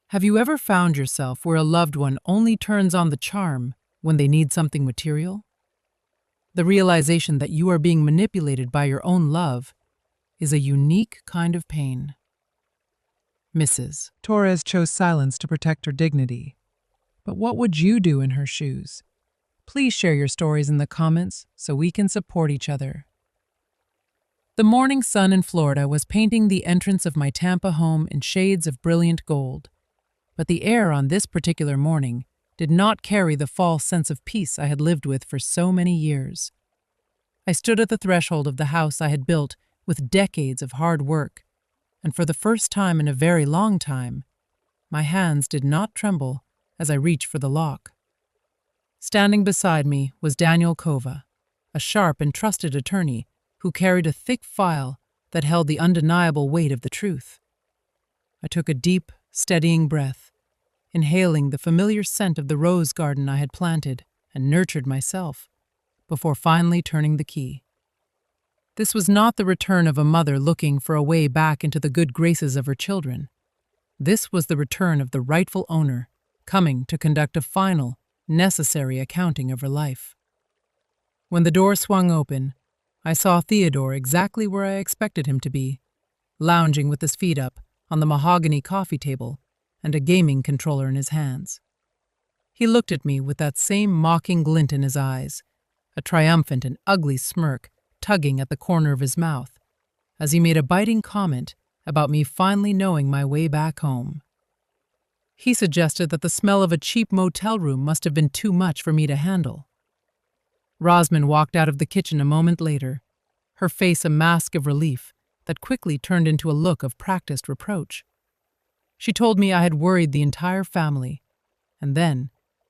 Have you ever found yourself where a loved one only turns on the charm when they need something material? The realization that you are being manipulated by your own love is a unique kind of pain. Mrs. Torres chose silence to protect her dignity. But what would you do in her shoes? Please share your stories in the comments so we can support each other. The morning sun in Florida was painting the entrance of my Tampa home in shades of brilliant gold, but the air on this particular morning did not carry the false sense of peace I had lived with for so many years. I stood at the threshold of the house I had built with decades of hard work, and for the first time in a very long time, my hands did not tremble as I reached for the lock. Standing beside me was Daniel Kova, a sharp and trusted attorney who carried a thick file that held the undeniable weight of the truth. I took a deep, steadying breath, inhaling the familiar scent of the rose garden I had planted and nurtured myself, before finally turning the key. This was not the return of a mother looking for a way back into the good graces of her children. This was the return of the rightful owner, coming to conduct a final, necessary accounting of her life. When the door swung open, I saw Theodore exactly where I expected him to be, lounging with his feet up on the mahogany coffee table and a gaming controller in his hands. He looked at me with that same mocking glint in his eyes, a triumphant and ugly smirk tugging at the corner of his mouth, as he made a biting comment about me finally knowing my way back home. He suggested that the smell of a cheap motel room must have been too much for me to handle. Rosamond walked out of the kitchen a moment later, her face a mask of relief that quickly turned into a look of practiced reproach. She told me I had worried the entire family, and then,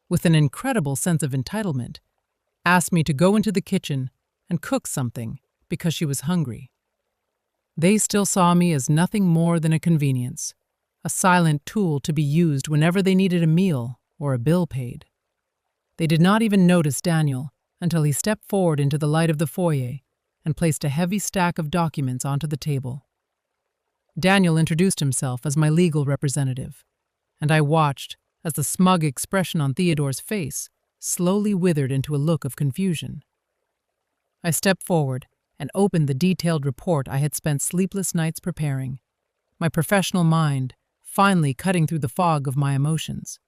with an incredible sense of entitlement, asked me to go into the kitchen and cook something because she was hungry. They still saw me as nothing more than a convenience, a silent tool to be used whenever they needed a meal or a bill paid. They did not even notice Daniel until he stepped forward into the light of the foyer and placed a heavy stack of documents onto the table. Daniel introduced himself as my legal representative, and I watched as the smug expression on Theodore's face slowly withered into a look of confusion. I stepped forward and opened the detailed report I had spent sleepless nights preparing, my professional mind finally cutting through the fog of my emotions.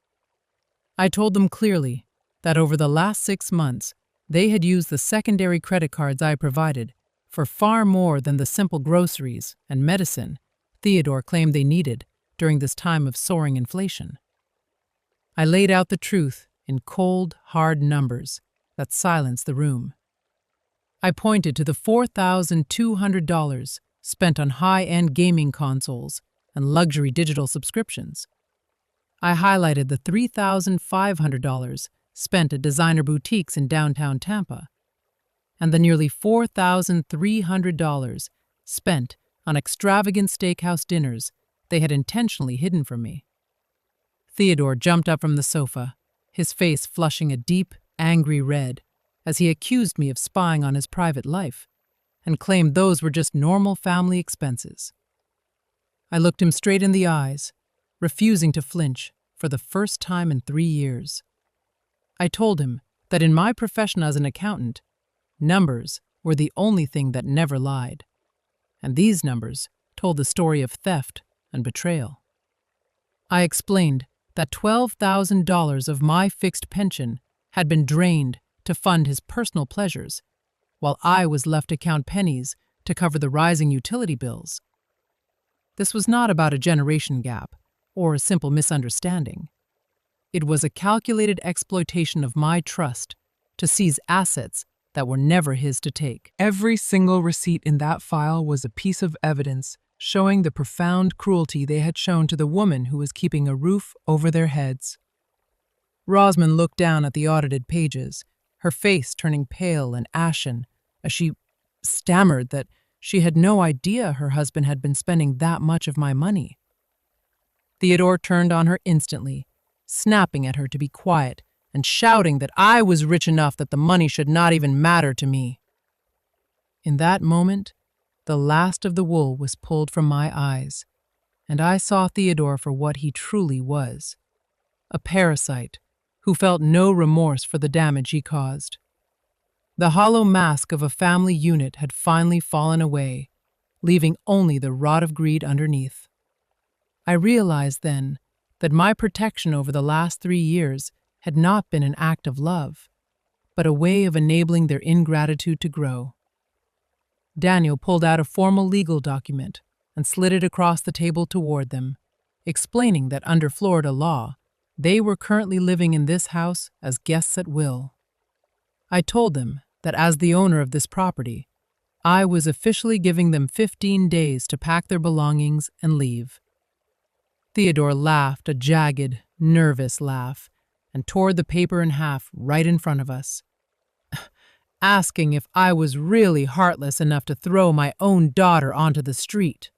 I told them clearly that over the last 6 months, they had used the secondary credit cards I provided for far more than the simple groceries and medicine Theodore claimed they needed during this time of soaring inflation. I laid out the truth in cold, hard numbers that silenced the room. I pointed to the $4,200 spent on high-end gaming consoles and luxury digital subscriptions. I highlighted the $3,500 spent at designer boutiques in downtown Tampa, and the nearly $4,300 spent on extravagant steakhouse dinners they had intentionally hidden from me. Theodore jumped up from the sofa, his face flushing a deep, angry red, as he accused me of spying on his private life, and claimed those were just normal family expenses. I looked him straight in the eyes, refusing to flinch for the first time in 3 years. I told him that in my profession as an accountant, numbers were the only thing that never lied, and these numbers told the story of theft and betrayal. I explained that $12,000 of my fixed pension had been drained to fund his personal pleasures, while I was left to count pennies to cover the rising utility bills. This was not about a generation gap or a simple misunderstanding. It was a calculated exploitation of my trust to seize assets that were never his to take. Every single receipt in that file was a piece of evidence showing the profound cruelty they had shown to the woman who was keeping a roof over their heads. Rosamond looked down at the audited pages, her face turning pale and ashen as she stammered that she had no idea her husband had been spending that much of my money. Theodore turned on her instantly, snapping at her to be quiet and shouting that I was rich enough that the money should not even matter to me. In that moment, the last of the wool was pulled from my eyes, and I saw Theodore for what he truly was, a parasite who felt no remorse for the damage he caused. The hollow mask of a family unit had finally fallen away, leaving only the rot of greed underneath. I realized then that my protection over the last 3 years had not been an act of love, but a way of enabling their ingratitude to grow. Daniel pulled out a formal legal document and slid it across the table toward them, explaining that under Florida law, they were currently living in this house as guests at will. I told them that as the owner of this property, I was officially giving them 15 days to pack their belongings and leave. Theodore laughed a jagged, nervous laugh and tore the paper in half right in front of us, asking if I was really heartless enough to throw my own daughter onto the street.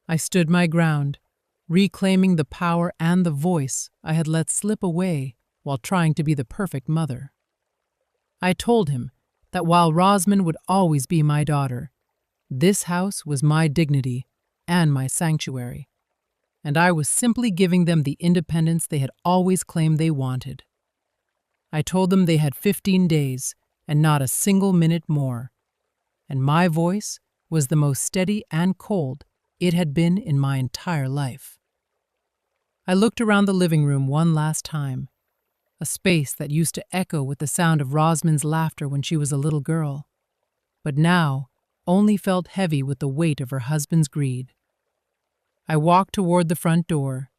I stood my ground, reclaiming the power and the voice I had let slip away while trying to be the perfect mother. I told him that while Rosamond would always be my daughter, this house was my dignity and my sanctuary, and I was simply giving them the independence they had always claimed they wanted. I told them they had 15 days and not a single minute more, and my voice was the most steady and cold it had been in my entire life. I looked around the living room one last time, a space that used to echo with the sound of Rosamond's laughter when she was a little girl, but now only felt heavy with the weight of her husband's greed. I walked toward the front door,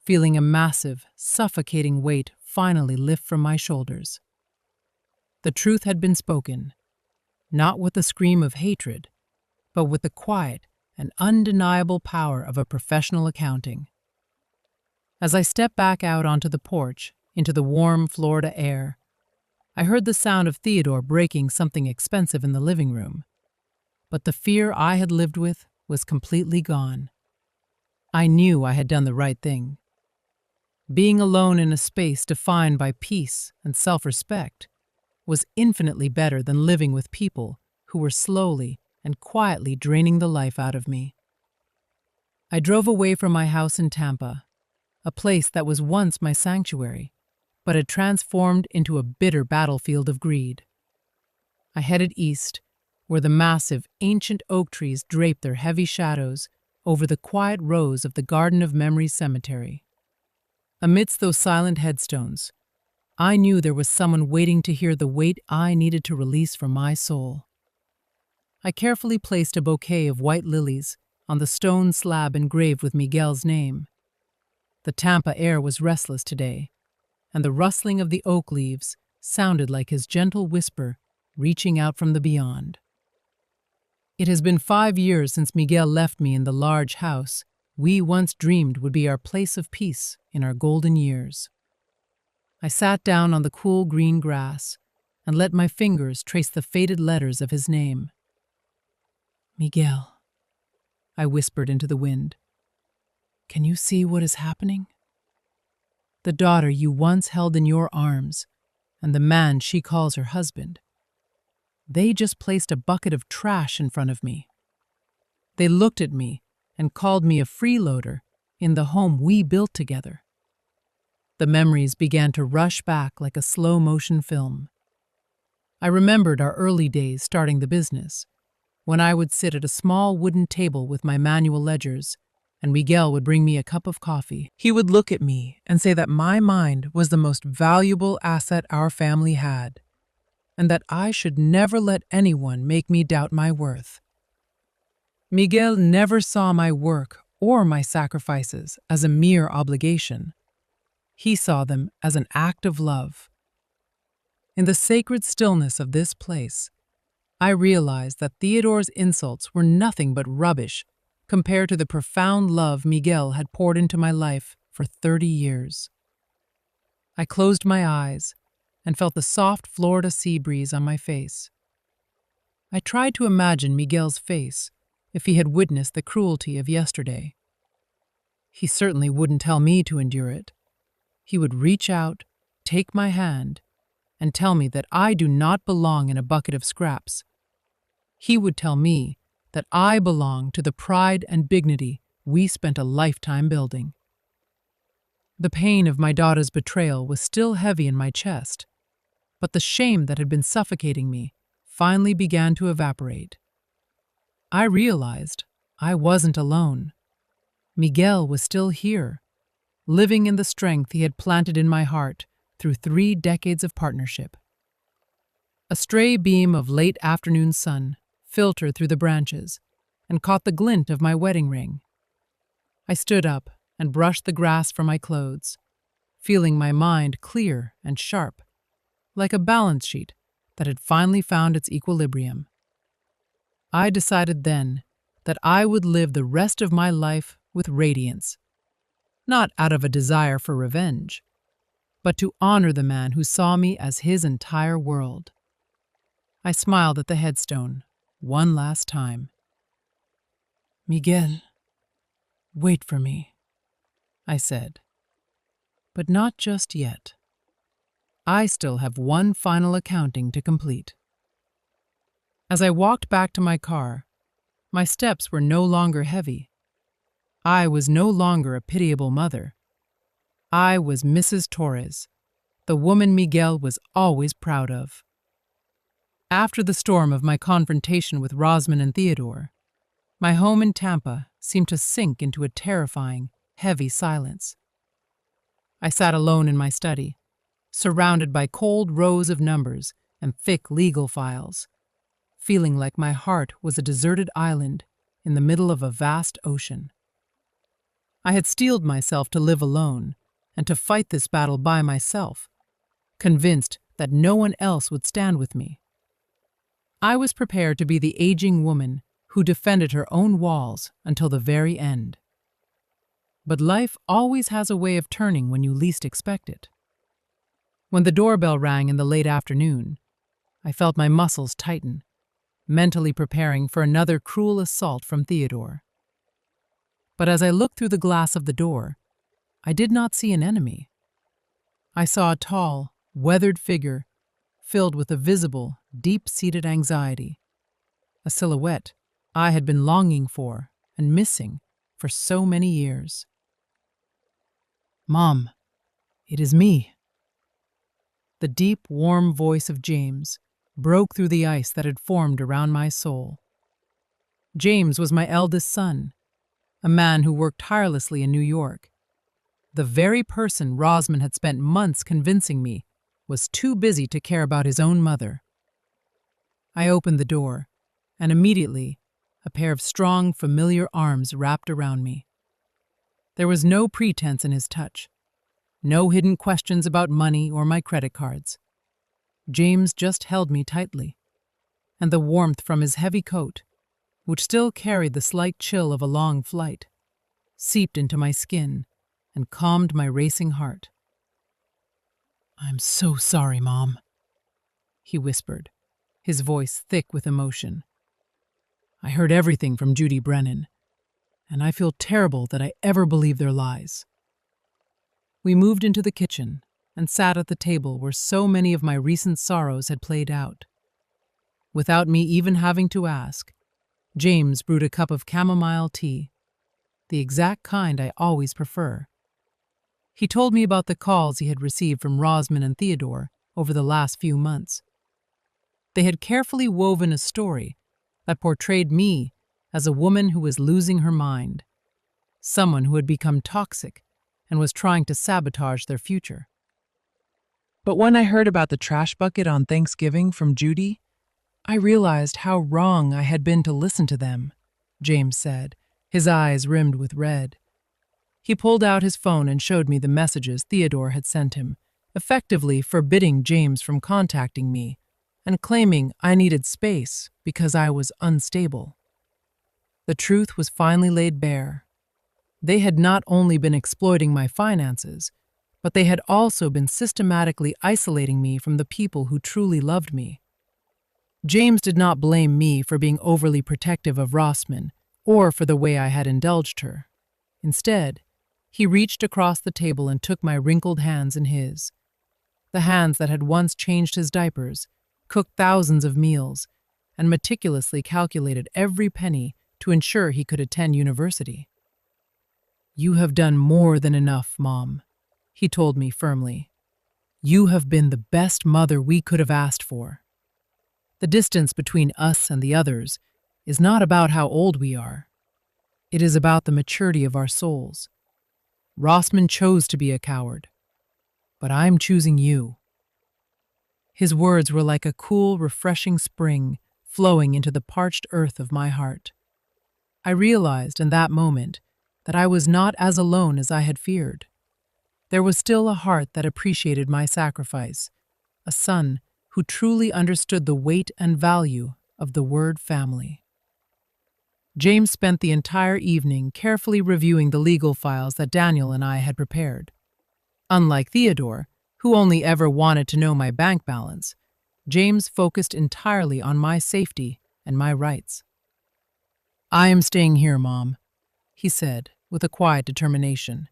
feeling a massive, suffocating weight finally lift from my shoulders. The truth had been spoken, not with a scream of hatred, but with the quiet and undeniable power of a professional accounting. As I stepped back out onto the porch, into the warm Florida air, I heard the sound of Theodore breaking something expensive in the living room. But the fear I had lived with was completely gone. I knew I had done the right thing. Being alone in a space defined by peace and self-respect was infinitely better than living with people who were slowly and quietly draining the life out of me. I drove away from my house in Tampa, a place that was once my sanctuary, but had transformed into a bitter battlefield of greed. I headed east, where the massive, ancient oak trees draped their heavy shadows over the quiet rows of the Garden of Memories cemetery. Amidst those silent headstones, I knew there was someone waiting to hear the weight I needed to release from my soul. I carefully placed a bouquet of white lilies on the stone slab engraved with Miguel's name. The Tampa air was restless today, and the rustling of the oak leaves sounded like his gentle whisper reaching out from the beyond. It has been 5 years since Miguel left me in the large house we once dreamed would be our place of peace in our golden years. I sat down on the cool green grass and let my fingers trace the faded letters of his name. "Miguel," I whispered into the wind, "can you see what is happening? The daughter you once held in your arms and the man she calls her husband, they just placed a bucket of trash in front of me. They looked at me and called me a freeloader in the home we built together." The memories began to rush back like a slow-motion film. I remembered our early days starting the business, when I would sit at a small wooden table with my manual ledgers, and Miguel would bring me a cup of coffee. He would look at me and say that my mind was the most valuable asset our family had, and that I should never let anyone make me doubt my worth. Miguel never saw my work or my sacrifices as a mere obligation. He saw them as an act of love. In the sacred stillness of this place, I realized that Theodore's insults were nothing but rubbish compared to the profound love Miguel had poured into my life for 30 years. I closed my eyes and felt the soft Florida sea breeze on my face. I tried to imagine Miguel's face if he had witnessed the cruelty of yesterday. He certainly wouldn't tell me to endure it. He would reach out, take my hand, and tell me that I do not belong in a bucket of scraps. He would tell me that I belong to the pride and dignity we spent a lifetime building. The pain of my daughter's betrayal was still heavy in my chest, but the shame that had been suffocating me finally began to evaporate. I realized I wasn't alone. Miguel was still here, living in the strength he had planted in my heart through 3 decades of partnership. A stray beam of late afternoon sun filtered through the branches and caught the glint of my wedding ring. I stood up and brushed the grass from my clothes, feeling my mind clear and sharp, like a balance sheet that had finally found its equilibrium. I decided then that I would live the rest of my life with radiance, not out of a desire for revenge, but to honor the man who saw me as his entire world. I smiled at the headstone one last time. "Miguel, wait for me," I said. "But not just yet. I still have one final accounting to complete." As I walked back to my car, my steps were no longer heavy. I was no longer a pitiable mother. I was Mrs. Torres, the woman Miguel was always proud of. After the storm of my confrontation with Rosman and Theodore, my home in Tampa seemed to sink into a terrifying, heavy silence. I sat alone in my study, surrounded by cold rows of numbers and thick legal files, feeling like my heart was a deserted island in the middle of a vast ocean. I had steeled myself to live alone and to fight this battle by myself, convinced that no one else would stand with me. I was prepared to be the aging woman who defended her own walls until the very end. But life always has a way of turning when you least expect it. When the doorbell rang in the late afternoon, I felt my muscles tighten, mentally preparing for another cruel assault from Theodore. But as I looked through the glass of the door, I did not see an enemy. I saw a tall, weathered figure filled with a visible, deep-seated anxiety, a silhouette I had been longing for and missing for so many years. "Mom, it is me." The deep, warm voice of James broke through the ice that had formed around my soul. James was my eldest son, a man who worked tirelessly in New York. The very person Rosman had spent months convincing me was too busy to care about his own mother. I opened the door, and immediately a pair of strong, familiar arms wrapped around me. There was no pretense in his touch, no hidden questions about money or my credit cards. James just held me tightly, and the warmth from his heavy coat, which still carried the slight chill of a long flight, seeped into my skin and calmed my racing heart. "I'm so sorry, Mom," he whispered, his voice thick with emotion. "I heard everything from Judy Brennan, and I feel terrible that I ever believed their lies." We moved into the kitchen and sat at the table where so many of my recent sorrows had played out. Without me even having to ask, James brewed a cup of chamomile tea, the exact kind I always prefer. He told me about the calls he had received from Rosman and Theodore over the last few months. They had carefully woven a story that portrayed me as a woman who was losing her mind, someone who had become toxic and was trying to sabotage their future. But when I heard about the trash bucket on Thanksgiving from Judy, I realized how wrong I had been to listen to them, James said, his eyes rimmed with red. He pulled out his phone and showed me the messages Theodore had sent him, effectively forbidding James from contacting me and claiming I needed space because I was unstable. The truth was finally laid bare. They had not only been exploiting my finances, but they had also been systematically isolating me from the people who truly loved me. James did not blame me for being overly protective of Rosman or for the way I had indulged her. Instead, he reached across the table and took my wrinkled hands in his. The hands that had once changed his diapers, cooked thousands of meals, and meticulously calculated every penny to ensure he could attend university. "You have done more than enough, Mom," he told me firmly. "You have been the best mother we could have asked for. The distance between us and the others is not about how old we are. It is about the maturity of our souls. Rosman chose to be a coward, but I'm choosing you." His words were like a cool, refreshing spring flowing into the parched earth of my heart. I realized in that moment that I was not as alone as I had feared. There was still a heart that appreciated my sacrifice, a son who truly understood the weight and value of the word family. James spent the entire evening carefully reviewing the legal files that Daniel and I had prepared. Unlike Theodore, who only ever wanted to know my bank balance, James focused entirely on my safety and my rights. "I am staying here, Mom," he said with a quiet determination.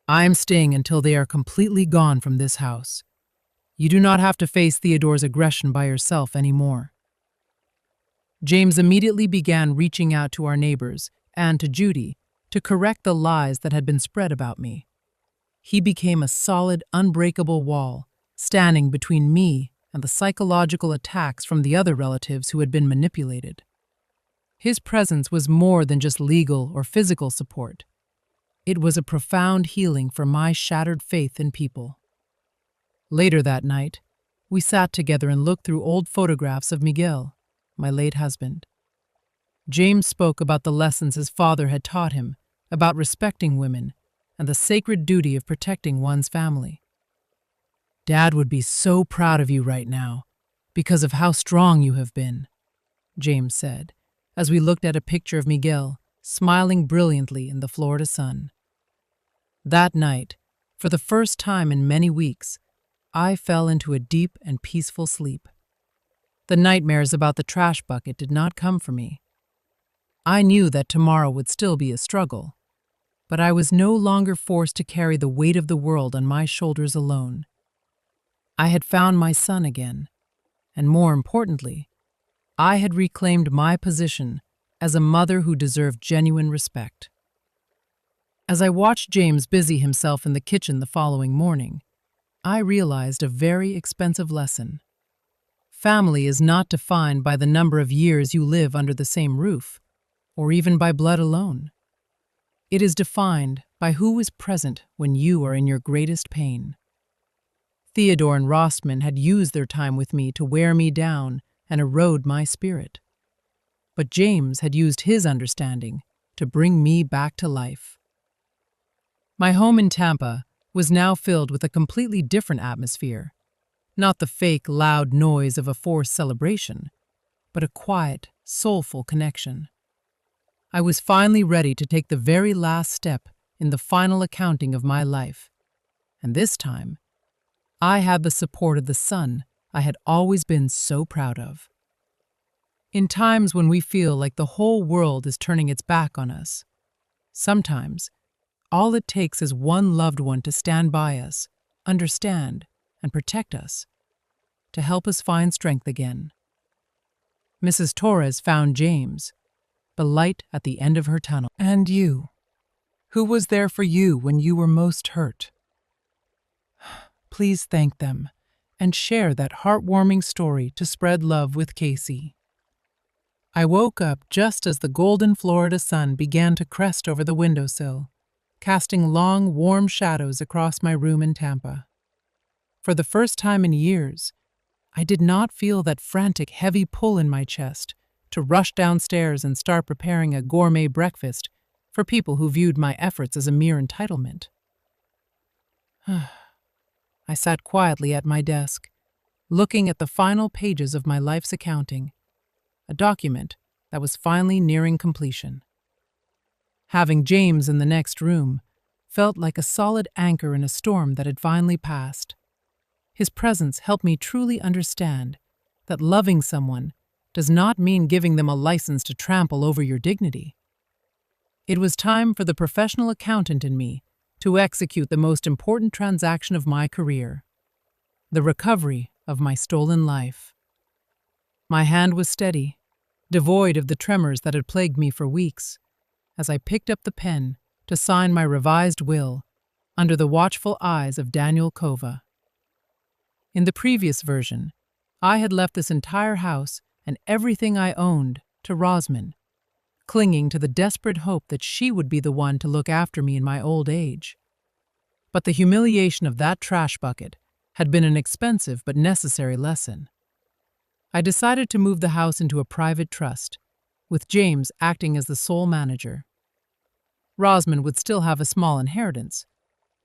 "I am staying until they are completely gone from this house. You do not have to face Theodore's aggression by yourself anymore." James immediately began reaching out to our neighbors and to Judy to correct the lies that had been spread about me. He became a solid, unbreakable wall, standing between me and the psychological attacks from the other relatives who had been manipulated. His presence was more than just legal or physical support. It was a profound healing for my shattered faith in people. Later that night, we sat together and looked through old photographs of Miguel, my late husband. James spoke about the lessons his father had taught him about respecting women and the sacred duty of protecting one's family. "Dad would be so proud of you right now because of how strong you have been," James said, as we looked at a picture of Miguel smiling brilliantly in the Florida sun. That night, for the first time in many weeks, I fell into a deep and peaceful sleep. The nightmares about the trash bucket did not come for me. I knew that tomorrow would still be a struggle, but I was no longer forced to carry the weight of the world on my shoulders alone. I had found my son again, and more importantly, I had reclaimed my position as a mother who deserved genuine respect. As I watched James busy himself in the kitchen the following morning, I realized a very expensive lesson. Family is not defined by the number of years you live under the same roof, or even by blood alone. It is defined by who is present when you are in your greatest pain. Theodore and Rostman had used their time with me to wear me down and erode my spirit. But James had used his understanding to bring me back to life. My home in Tampa was now filled with a completely different atmosphere, not the fake, loud noise of a forced celebration, but a quiet, soulful connection. I was finally ready to take the very last step in the final accounting of my life, and this time, I had the support of the son I had always been so proud of. In times when we feel like the whole world is turning its back on us, sometimes all it takes is one loved one to stand by us, understand, and protect us, to help us find strength again. Mrs. Torres found James, the light at the end of her tunnel. And you? Who was there for you when you were most hurt? Please thank them and share that heartwarming story to spread love with Casey. I woke up just as the golden Florida sun began to crest over the windowsill, casting long, warm shadows across my room in Tampa. For the first time in years, I did not feel that frantic, heavy pull in my chest to rush downstairs and start preparing a gourmet breakfast for people who viewed my efforts as a mere entitlement. I sat quietly at my desk, looking at the final pages of my life's accounting, a document that was finally nearing completion. Having James in the next room felt like a solid anchor in a storm that had finally passed. His presence helped me truly understand that loving someone does not mean giving them a license to trample over your dignity. It was time for the professional accountant in me to execute the most important transaction of my career, the recovery of my stolen life. My hand was steady, devoid of the tremors that had plagued me for weeks, as I picked up the pen to sign my revised will under the watchful eyes of Daniel Kova. In the previous version, I had left this entire house and everything I owned to Rosman, clinging to the desperate hope that she would be the one to look after me in my old age. But the humiliation of that trash bucket had been an expensive but necessary lesson. I decided to move the house into a private trust, with James acting as the sole manager. Rosman would still have a small inheritance,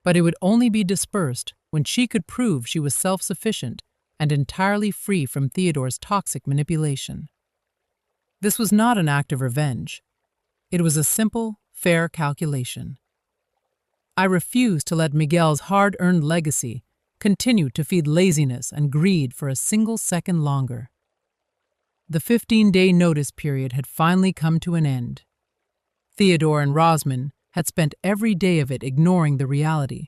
but it would only be dispersed when she could prove she was self-sufficient and entirely free from Theodore's toxic manipulation. This was not an act of revenge. It was a simple, fair calculation. I refused to let Miguel's hard-earned legacy continue to feed laziness and greed for a single second longer. The 15-day notice period had finally come to an end. Theodore and Rosman had spent every day of it ignoring the reality,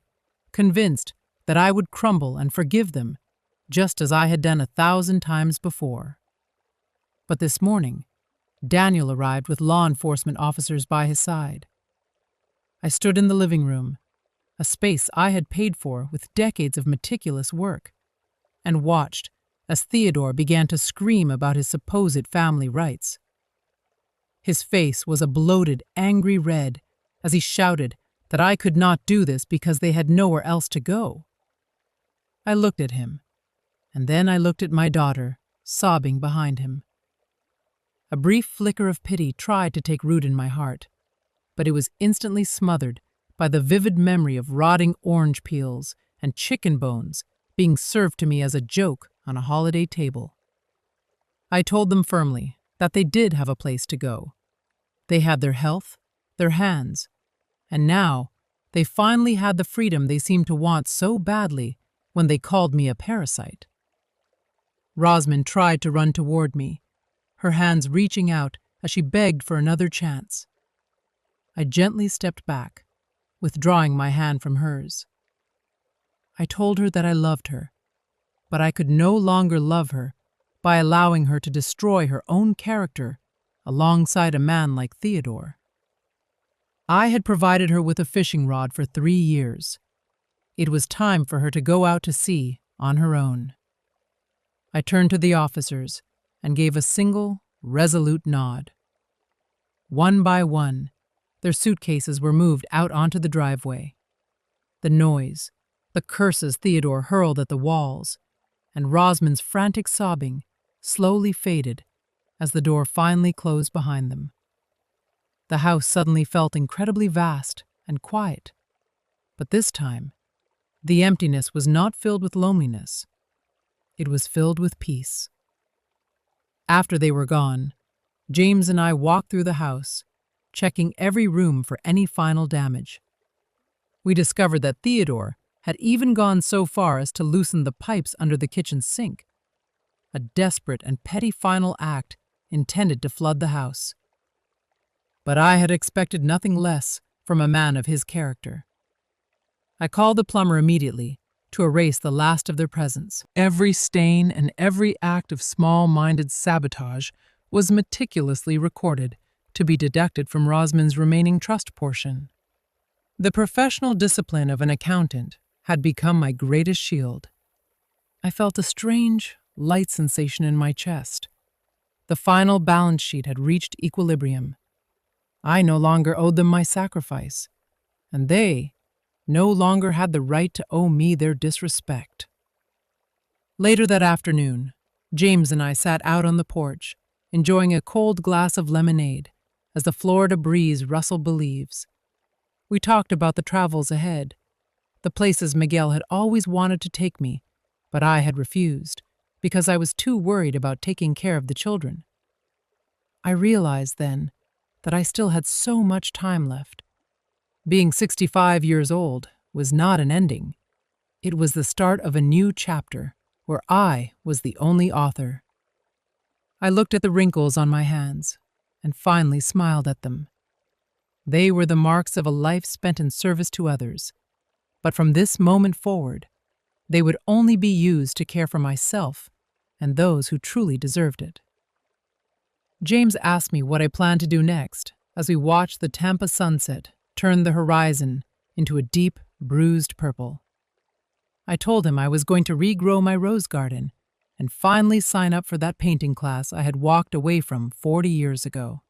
convinced that I would crumble and forgive them, just as I had done 1,000 times before. But this morning, Daniel arrived with law enforcement officers by his side. I stood in the living room, a space I had paid for with decades of meticulous work, and watched as Theodore began to scream about his supposed family rights. His face was a bloated, angry red as he shouted that I could not do this because they had nowhere else to go. I looked at him, and then I looked at my daughter, sobbing behind him. A brief flicker of pity tried to take root in my heart, but it was instantly smothered by the vivid memory of rotting orange peels and chicken bones being served to me as a joke on a holiday table. I told them firmly that they did have a place to go. They had their health, their hands, and now they finally had the freedom they seemed to want so badly when they called me a parasite. Rosamond tried to run toward me, her hands reaching out as she begged for another chance. I gently stepped back, withdrawing my hand from hers. I told her that I loved her, but I could no longer love her by allowing her to destroy her own character alongside a man like Theodore. I had provided her with a fishing rod for 3 years. It was time for her to go out to sea on her own. I turned to the officers and gave a single, resolute nod. One by one, their suitcases were moved out onto the driveway. The noise, the curses Theodore hurled at the walls, and Rosamond's frantic sobbing slowly faded as the door finally closed behind them. The house suddenly felt incredibly vast and quiet, but this time, the emptiness was not filled with loneliness. It was filled with peace. After they were gone, James and I walked through the house, checking every room for any final damage. We discovered that Theodore had even gone so far as to loosen the pipes under the kitchen sink, a desperate and petty final act intended to flood the house. But I had expected nothing less from a man of his character. I called the plumber immediately to erase the last of their presence. Every stain and every act of small-minded sabotage was meticulously recorded to be deducted from Rosamond's remaining trust portion. The professional discipline of an accountant had become my greatest shield. I felt a strange, light sensation in my chest. The final balance sheet had reached equilibrium. I no longer owed them my sacrifice, and they no longer had the right to owe me their disrespect. Later that afternoon, James and I sat out on the porch, enjoying a cold glass of lemonade as the Florida breeze rustled the leaves. We talked about the travels ahead, the places Miguel had always wanted to take me, but I had refused because I was too worried about taking care of the children. I realized then that I still had so much time left. Being 65 years old was not an ending. It was the start of a new chapter where I was the only author. I looked at the wrinkles on my hands and finally smiled at them. They were the marks of a life spent in service to others, but from this moment forward, they would only be used to care for myself and those who truly deserved it. James asked me what I planned to do next as we watched the Tampa sunset turn the horizon into a deep, bruised purple. I told him I was going to regrow my rose garden and finally sign up for that painting class I had walked away from 40 years ago.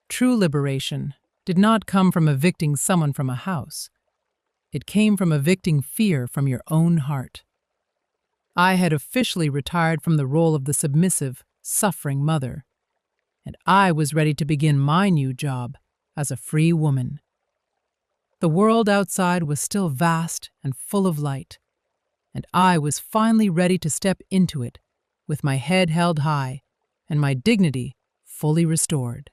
True liberation did not come from evicting someone from a house. It came from evicting fear from your own heart. I had officially retired from the role of the submissive, suffering mother, and I was ready to begin my new job as a free woman. The world outside was still vast and full of light, and I was finally ready to step into it with my head held high and my dignity fully restored.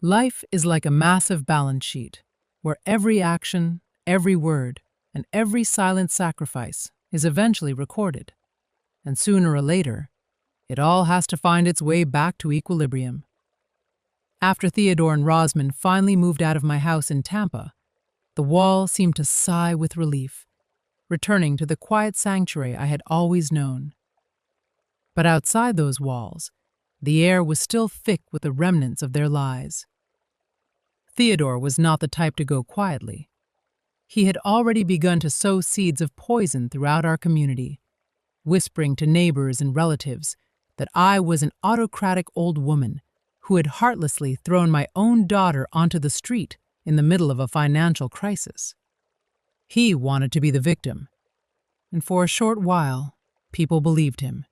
Life is like a massive balance sheet where every action, every word, and every silent sacrifice is eventually recorded, and sooner or later, it all has to find its way back to equilibrium. After Theodore and Rosamond finally moved out of my house in Tampa, the wall seemed to sigh with relief, returning to the quiet sanctuary I had always known. But outside those walls, the air was still thick with the remnants of their lies. Theodore was not the type to go quietly. He had already begun to sow seeds of poison throughout our community, whispering to neighbors and relatives that I was an autocratic old woman who had heartlessly thrown my own daughter onto the street in the middle of a financial crisis. He wanted to be the victim, and for a short while, people believed him.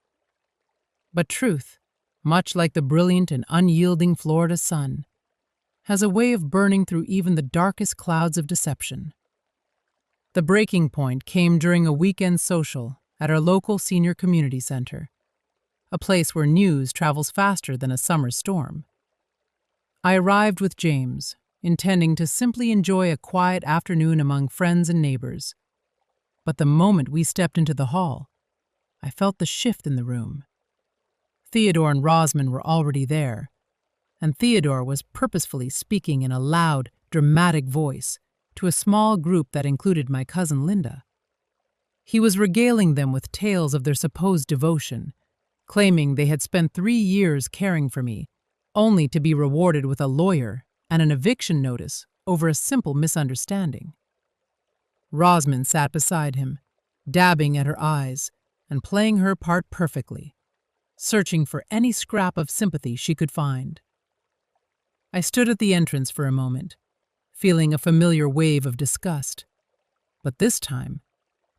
But truth, much like the brilliant and unyielding Florida sun, has a way of burning through even the darkest clouds of deception. The breaking point came during a weekend social at our local senior community center, a place where news travels faster than a summer storm. I arrived with James, intending to simply enjoy a quiet afternoon among friends and neighbors. But the moment we stepped into the hall, I felt the shift in the room. Theodore and Rosman were already there, and Theodore was purposefully speaking in a loud, dramatic voice to a small group that included my cousin Linda. He was regaling them with tales of their supposed devotion, claiming they had spent 3 years caring for me, only to be rewarded with a lawyer and an eviction notice over a simple misunderstanding. Rosman sat beside him, dabbing at her eyes and playing her part perfectly, searching for any scrap of sympathy she could find. I stood at the entrance for a moment, feeling a familiar wave of disgust. But this time,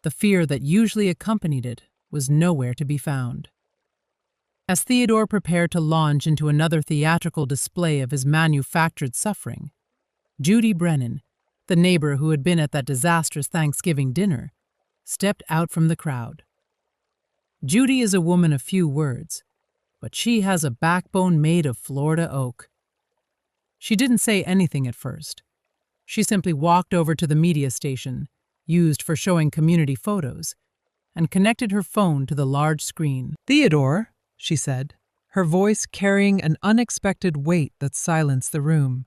the fear that usually accompanied it was nowhere to be found. As Theodore prepared to launch into another theatrical display of his manufactured suffering, Judy Brennan, the neighbor who had been at that disastrous Thanksgiving dinner, stepped out from the crowd. Judy is a woman of few words, but she has a backbone made of Florida oak. She didn't say anything at first. She simply walked over to the media station, used for showing community photos, and connected her phone to the large screen. "Theodore," she said, her voice carrying an unexpected weight that silenced the room.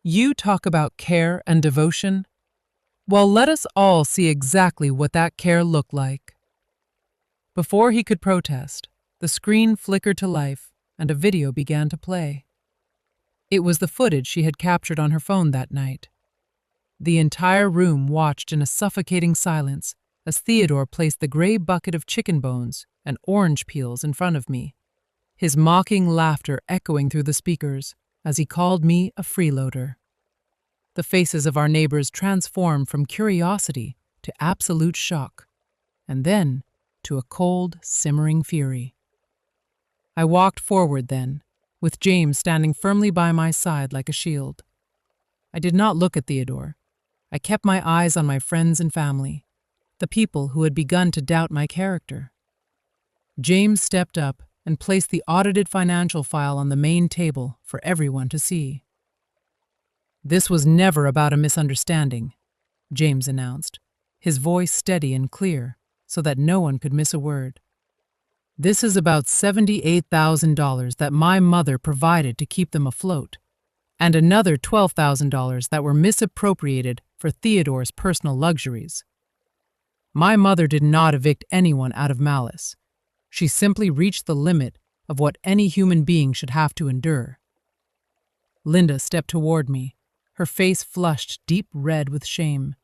"You talk about care and devotion? Well, let us all see exactly what that care looked like." Before he could protest, the screen flickered to life and a video began to play. It was the footage she had captured on her phone that night. The entire room watched in a suffocating silence as Theodore placed the gray bucket of chicken bones and orange peels in front of me, his mocking laughter echoing through the speakers as he called me a freeloader. The faces of our neighbors transformed from curiosity to absolute shock, and then to a cold, simmering fury. I walked forward then, with James standing firmly by my side like a shield. I did not look at Theodore. I kept my eyes on my friends and family, the people who had begun to doubt my character. James stepped up and placed the audited financial file on the main table for everyone to see. "This was never about a misunderstanding," James announced, his voice steady and clear so that no one could miss a word. "This is about $78,000 that my mother provided to keep them afloat, and another $12,000 that were misappropriated for Theodore's personal luxuries. My mother did not evict anyone out of malice. She simply reached the limit of what any human being should have to endure." Linda stepped toward me, her face flushed deep red with shame,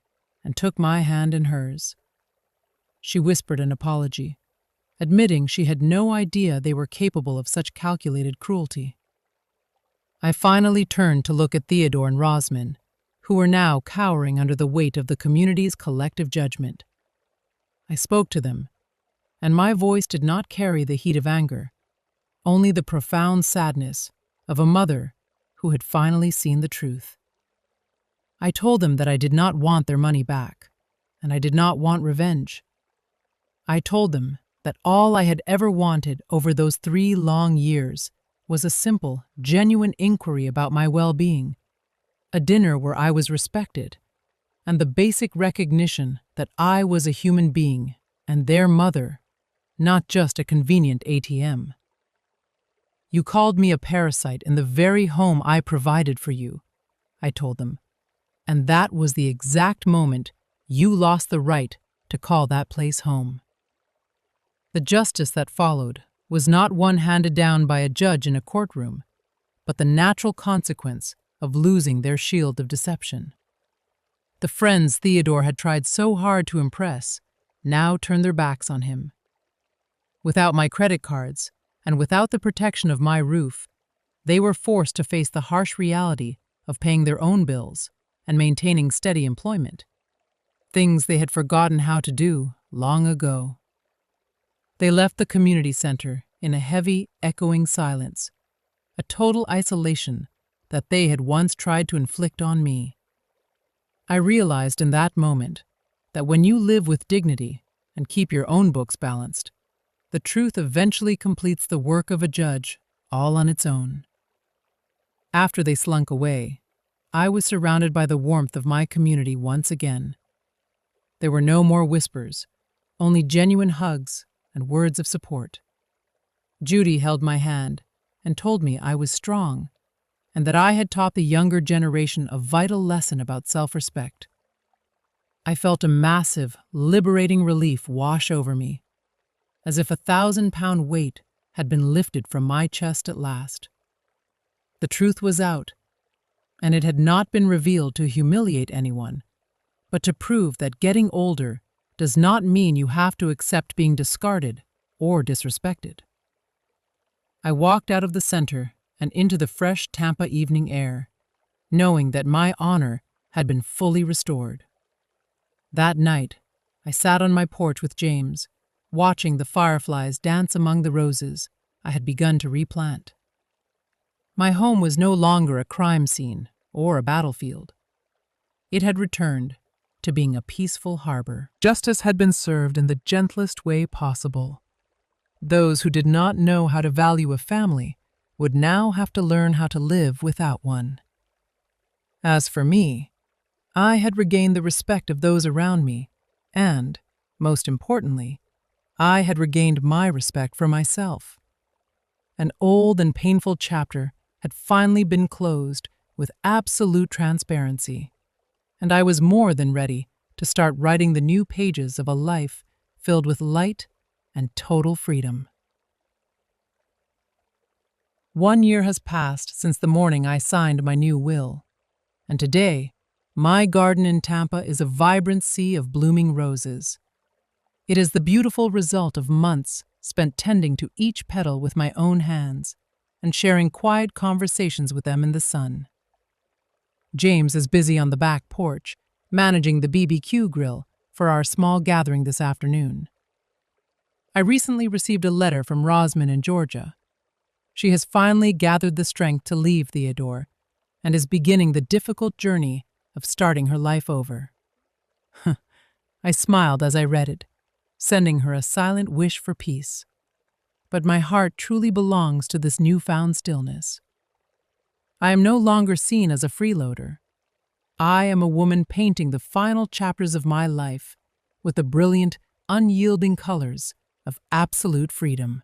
and took my hand in hers. She whispered an apology, admitting she had no idea they were capable of such calculated cruelty. I finally turned to look at Theodore and Rosman, who were now cowering under the weight of the community's collective judgment. I spoke to them, and my voice did not carry the heat of anger, only the profound sadness of a mother who had finally seen the truth. I told them that I did not want their money back, and I did not want revenge. I told them that all I had ever wanted over those 3 long years was a simple, genuine inquiry about my well-being, a dinner where I was respected, and the basic recognition that I was a human being and their mother, not just a convenient ATM. "You called me a parasite in the very home I provided for you," I told them, "and that was the exact moment you lost the right to call that place home." The justice that followed was not one handed down by a judge in a courtroom, but the natural consequence of losing their shield of deception. The friends Theodore had tried so hard to impress now turned their backs on him. Without my credit cards, and without the protection of my roof, they were forced to face the harsh reality of paying their own bills and maintaining steady employment, things they had forgotten how to do long ago. They left the community center in a heavy, echoing silence, a total isolation that they had once tried to inflict on me. I realized in that moment that when you live with dignity and keep your own books balanced, the truth eventually completes the work of a judge all on its own. After they slunk away, I was surrounded by the warmth of my community once again. There were no more whispers, only genuine hugs and words of support. Judy held my hand and told me I was strong and that I had taught the younger generation a vital lesson about self-respect. I felt a massive, liberating relief wash over me, as if a 1,000-pound weight had been lifted from my chest at last. The truth was out, and it had not been revealed to humiliate anyone, but to prove that getting older does not mean you have to accept being discarded or disrespected. I walked out of the center and into the fresh Tampa evening air, knowing that my honor had been fully restored. That night, I sat on my porch with James, watching the fireflies dance among the roses I had begun to replant. My home was no longer a crime scene or a battlefield. It had returned to being a peaceful harbor. Justice had been served in the gentlest way possible. Those who did not know how to value a family would now have to learn how to live without one. As for me, I had regained the respect of those around me, and, most importantly, I had regained my respect for myself. An old and painful chapter had finally been closed with absolute transparency, and I was more than ready to start writing the new pages of a life filled with light and total freedom. 1 year has passed since the morning I signed my new will, and today, my garden in Tampa is a vibrant sea of blooming roses. It is the beautiful result of months spent tending to each petal with my own hands and sharing quiet conversations with them in the sun. James is busy on the back porch, managing the BBQ grill for our small gathering this afternoon. I recently received a letter from Rosamond in Georgia. She has finally gathered the strength to leave Theodore and is beginning the difficult journey of starting her life over. I smiled as I read it, sending her a silent wish for peace. But my heart truly belongs to this newfound stillness. I am no longer seen as a freeloader. I am a woman painting the final chapters of my life with the brilliant, unyielding colors of absolute freedom.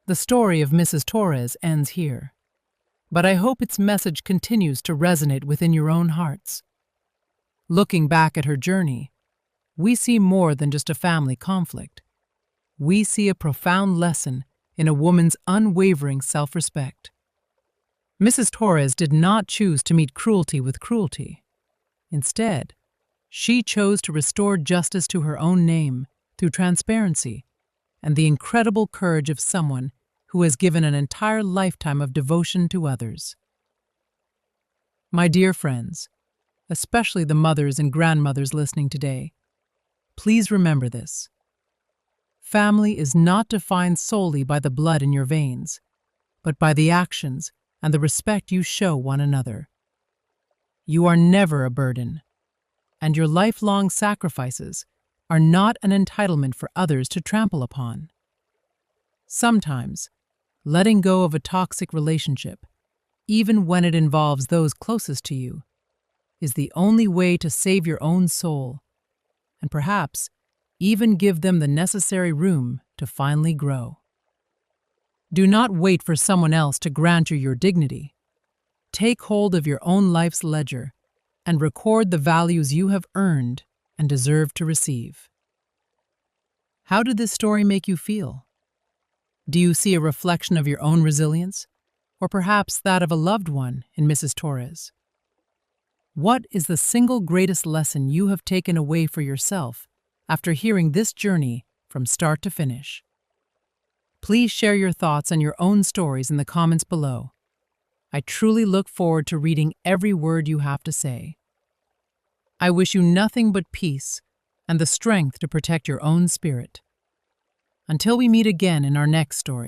The story of Mrs. Torres ends here, but I hope its message continues to resonate within your own hearts. Looking back at her journey, we see more than just a family conflict. We see a profound lesson in a woman's unwavering self-respect. Mrs. Torres did not choose to meet cruelty with cruelty. Instead, she chose to restore justice to her own name through transparency and the incredible courage of someone who has given an entire lifetime of devotion to others. My dear friends, especially the mothers and grandmothers listening today, please remember this. Family is not defined solely by the blood in your veins, but by the actions and the respect you show one another. You are never a burden, and your lifelong sacrifices are not an entitlement for others to trample upon. Sometimes, letting go of a toxic relationship, even when it involves those closest to you, is the only way to save your own soul, and perhaps even give them the necessary room to finally grow. Do not wait for someone else to grant you your dignity. Take hold of your own life's ledger and record the values you have earned and deserve to receive. How did this story make you feel? Do you see a reflection of your own resilience, or perhaps that of a loved one in Mrs. Torres? What is the single greatest lesson you have taken away for yourself after hearing this journey from start to finish? Please share your thoughts and your own stories in the comments below. I truly look forward to reading every word you have to say. I wish you nothing but peace and the strength to protect your own spirit. Until we meet again in our next story,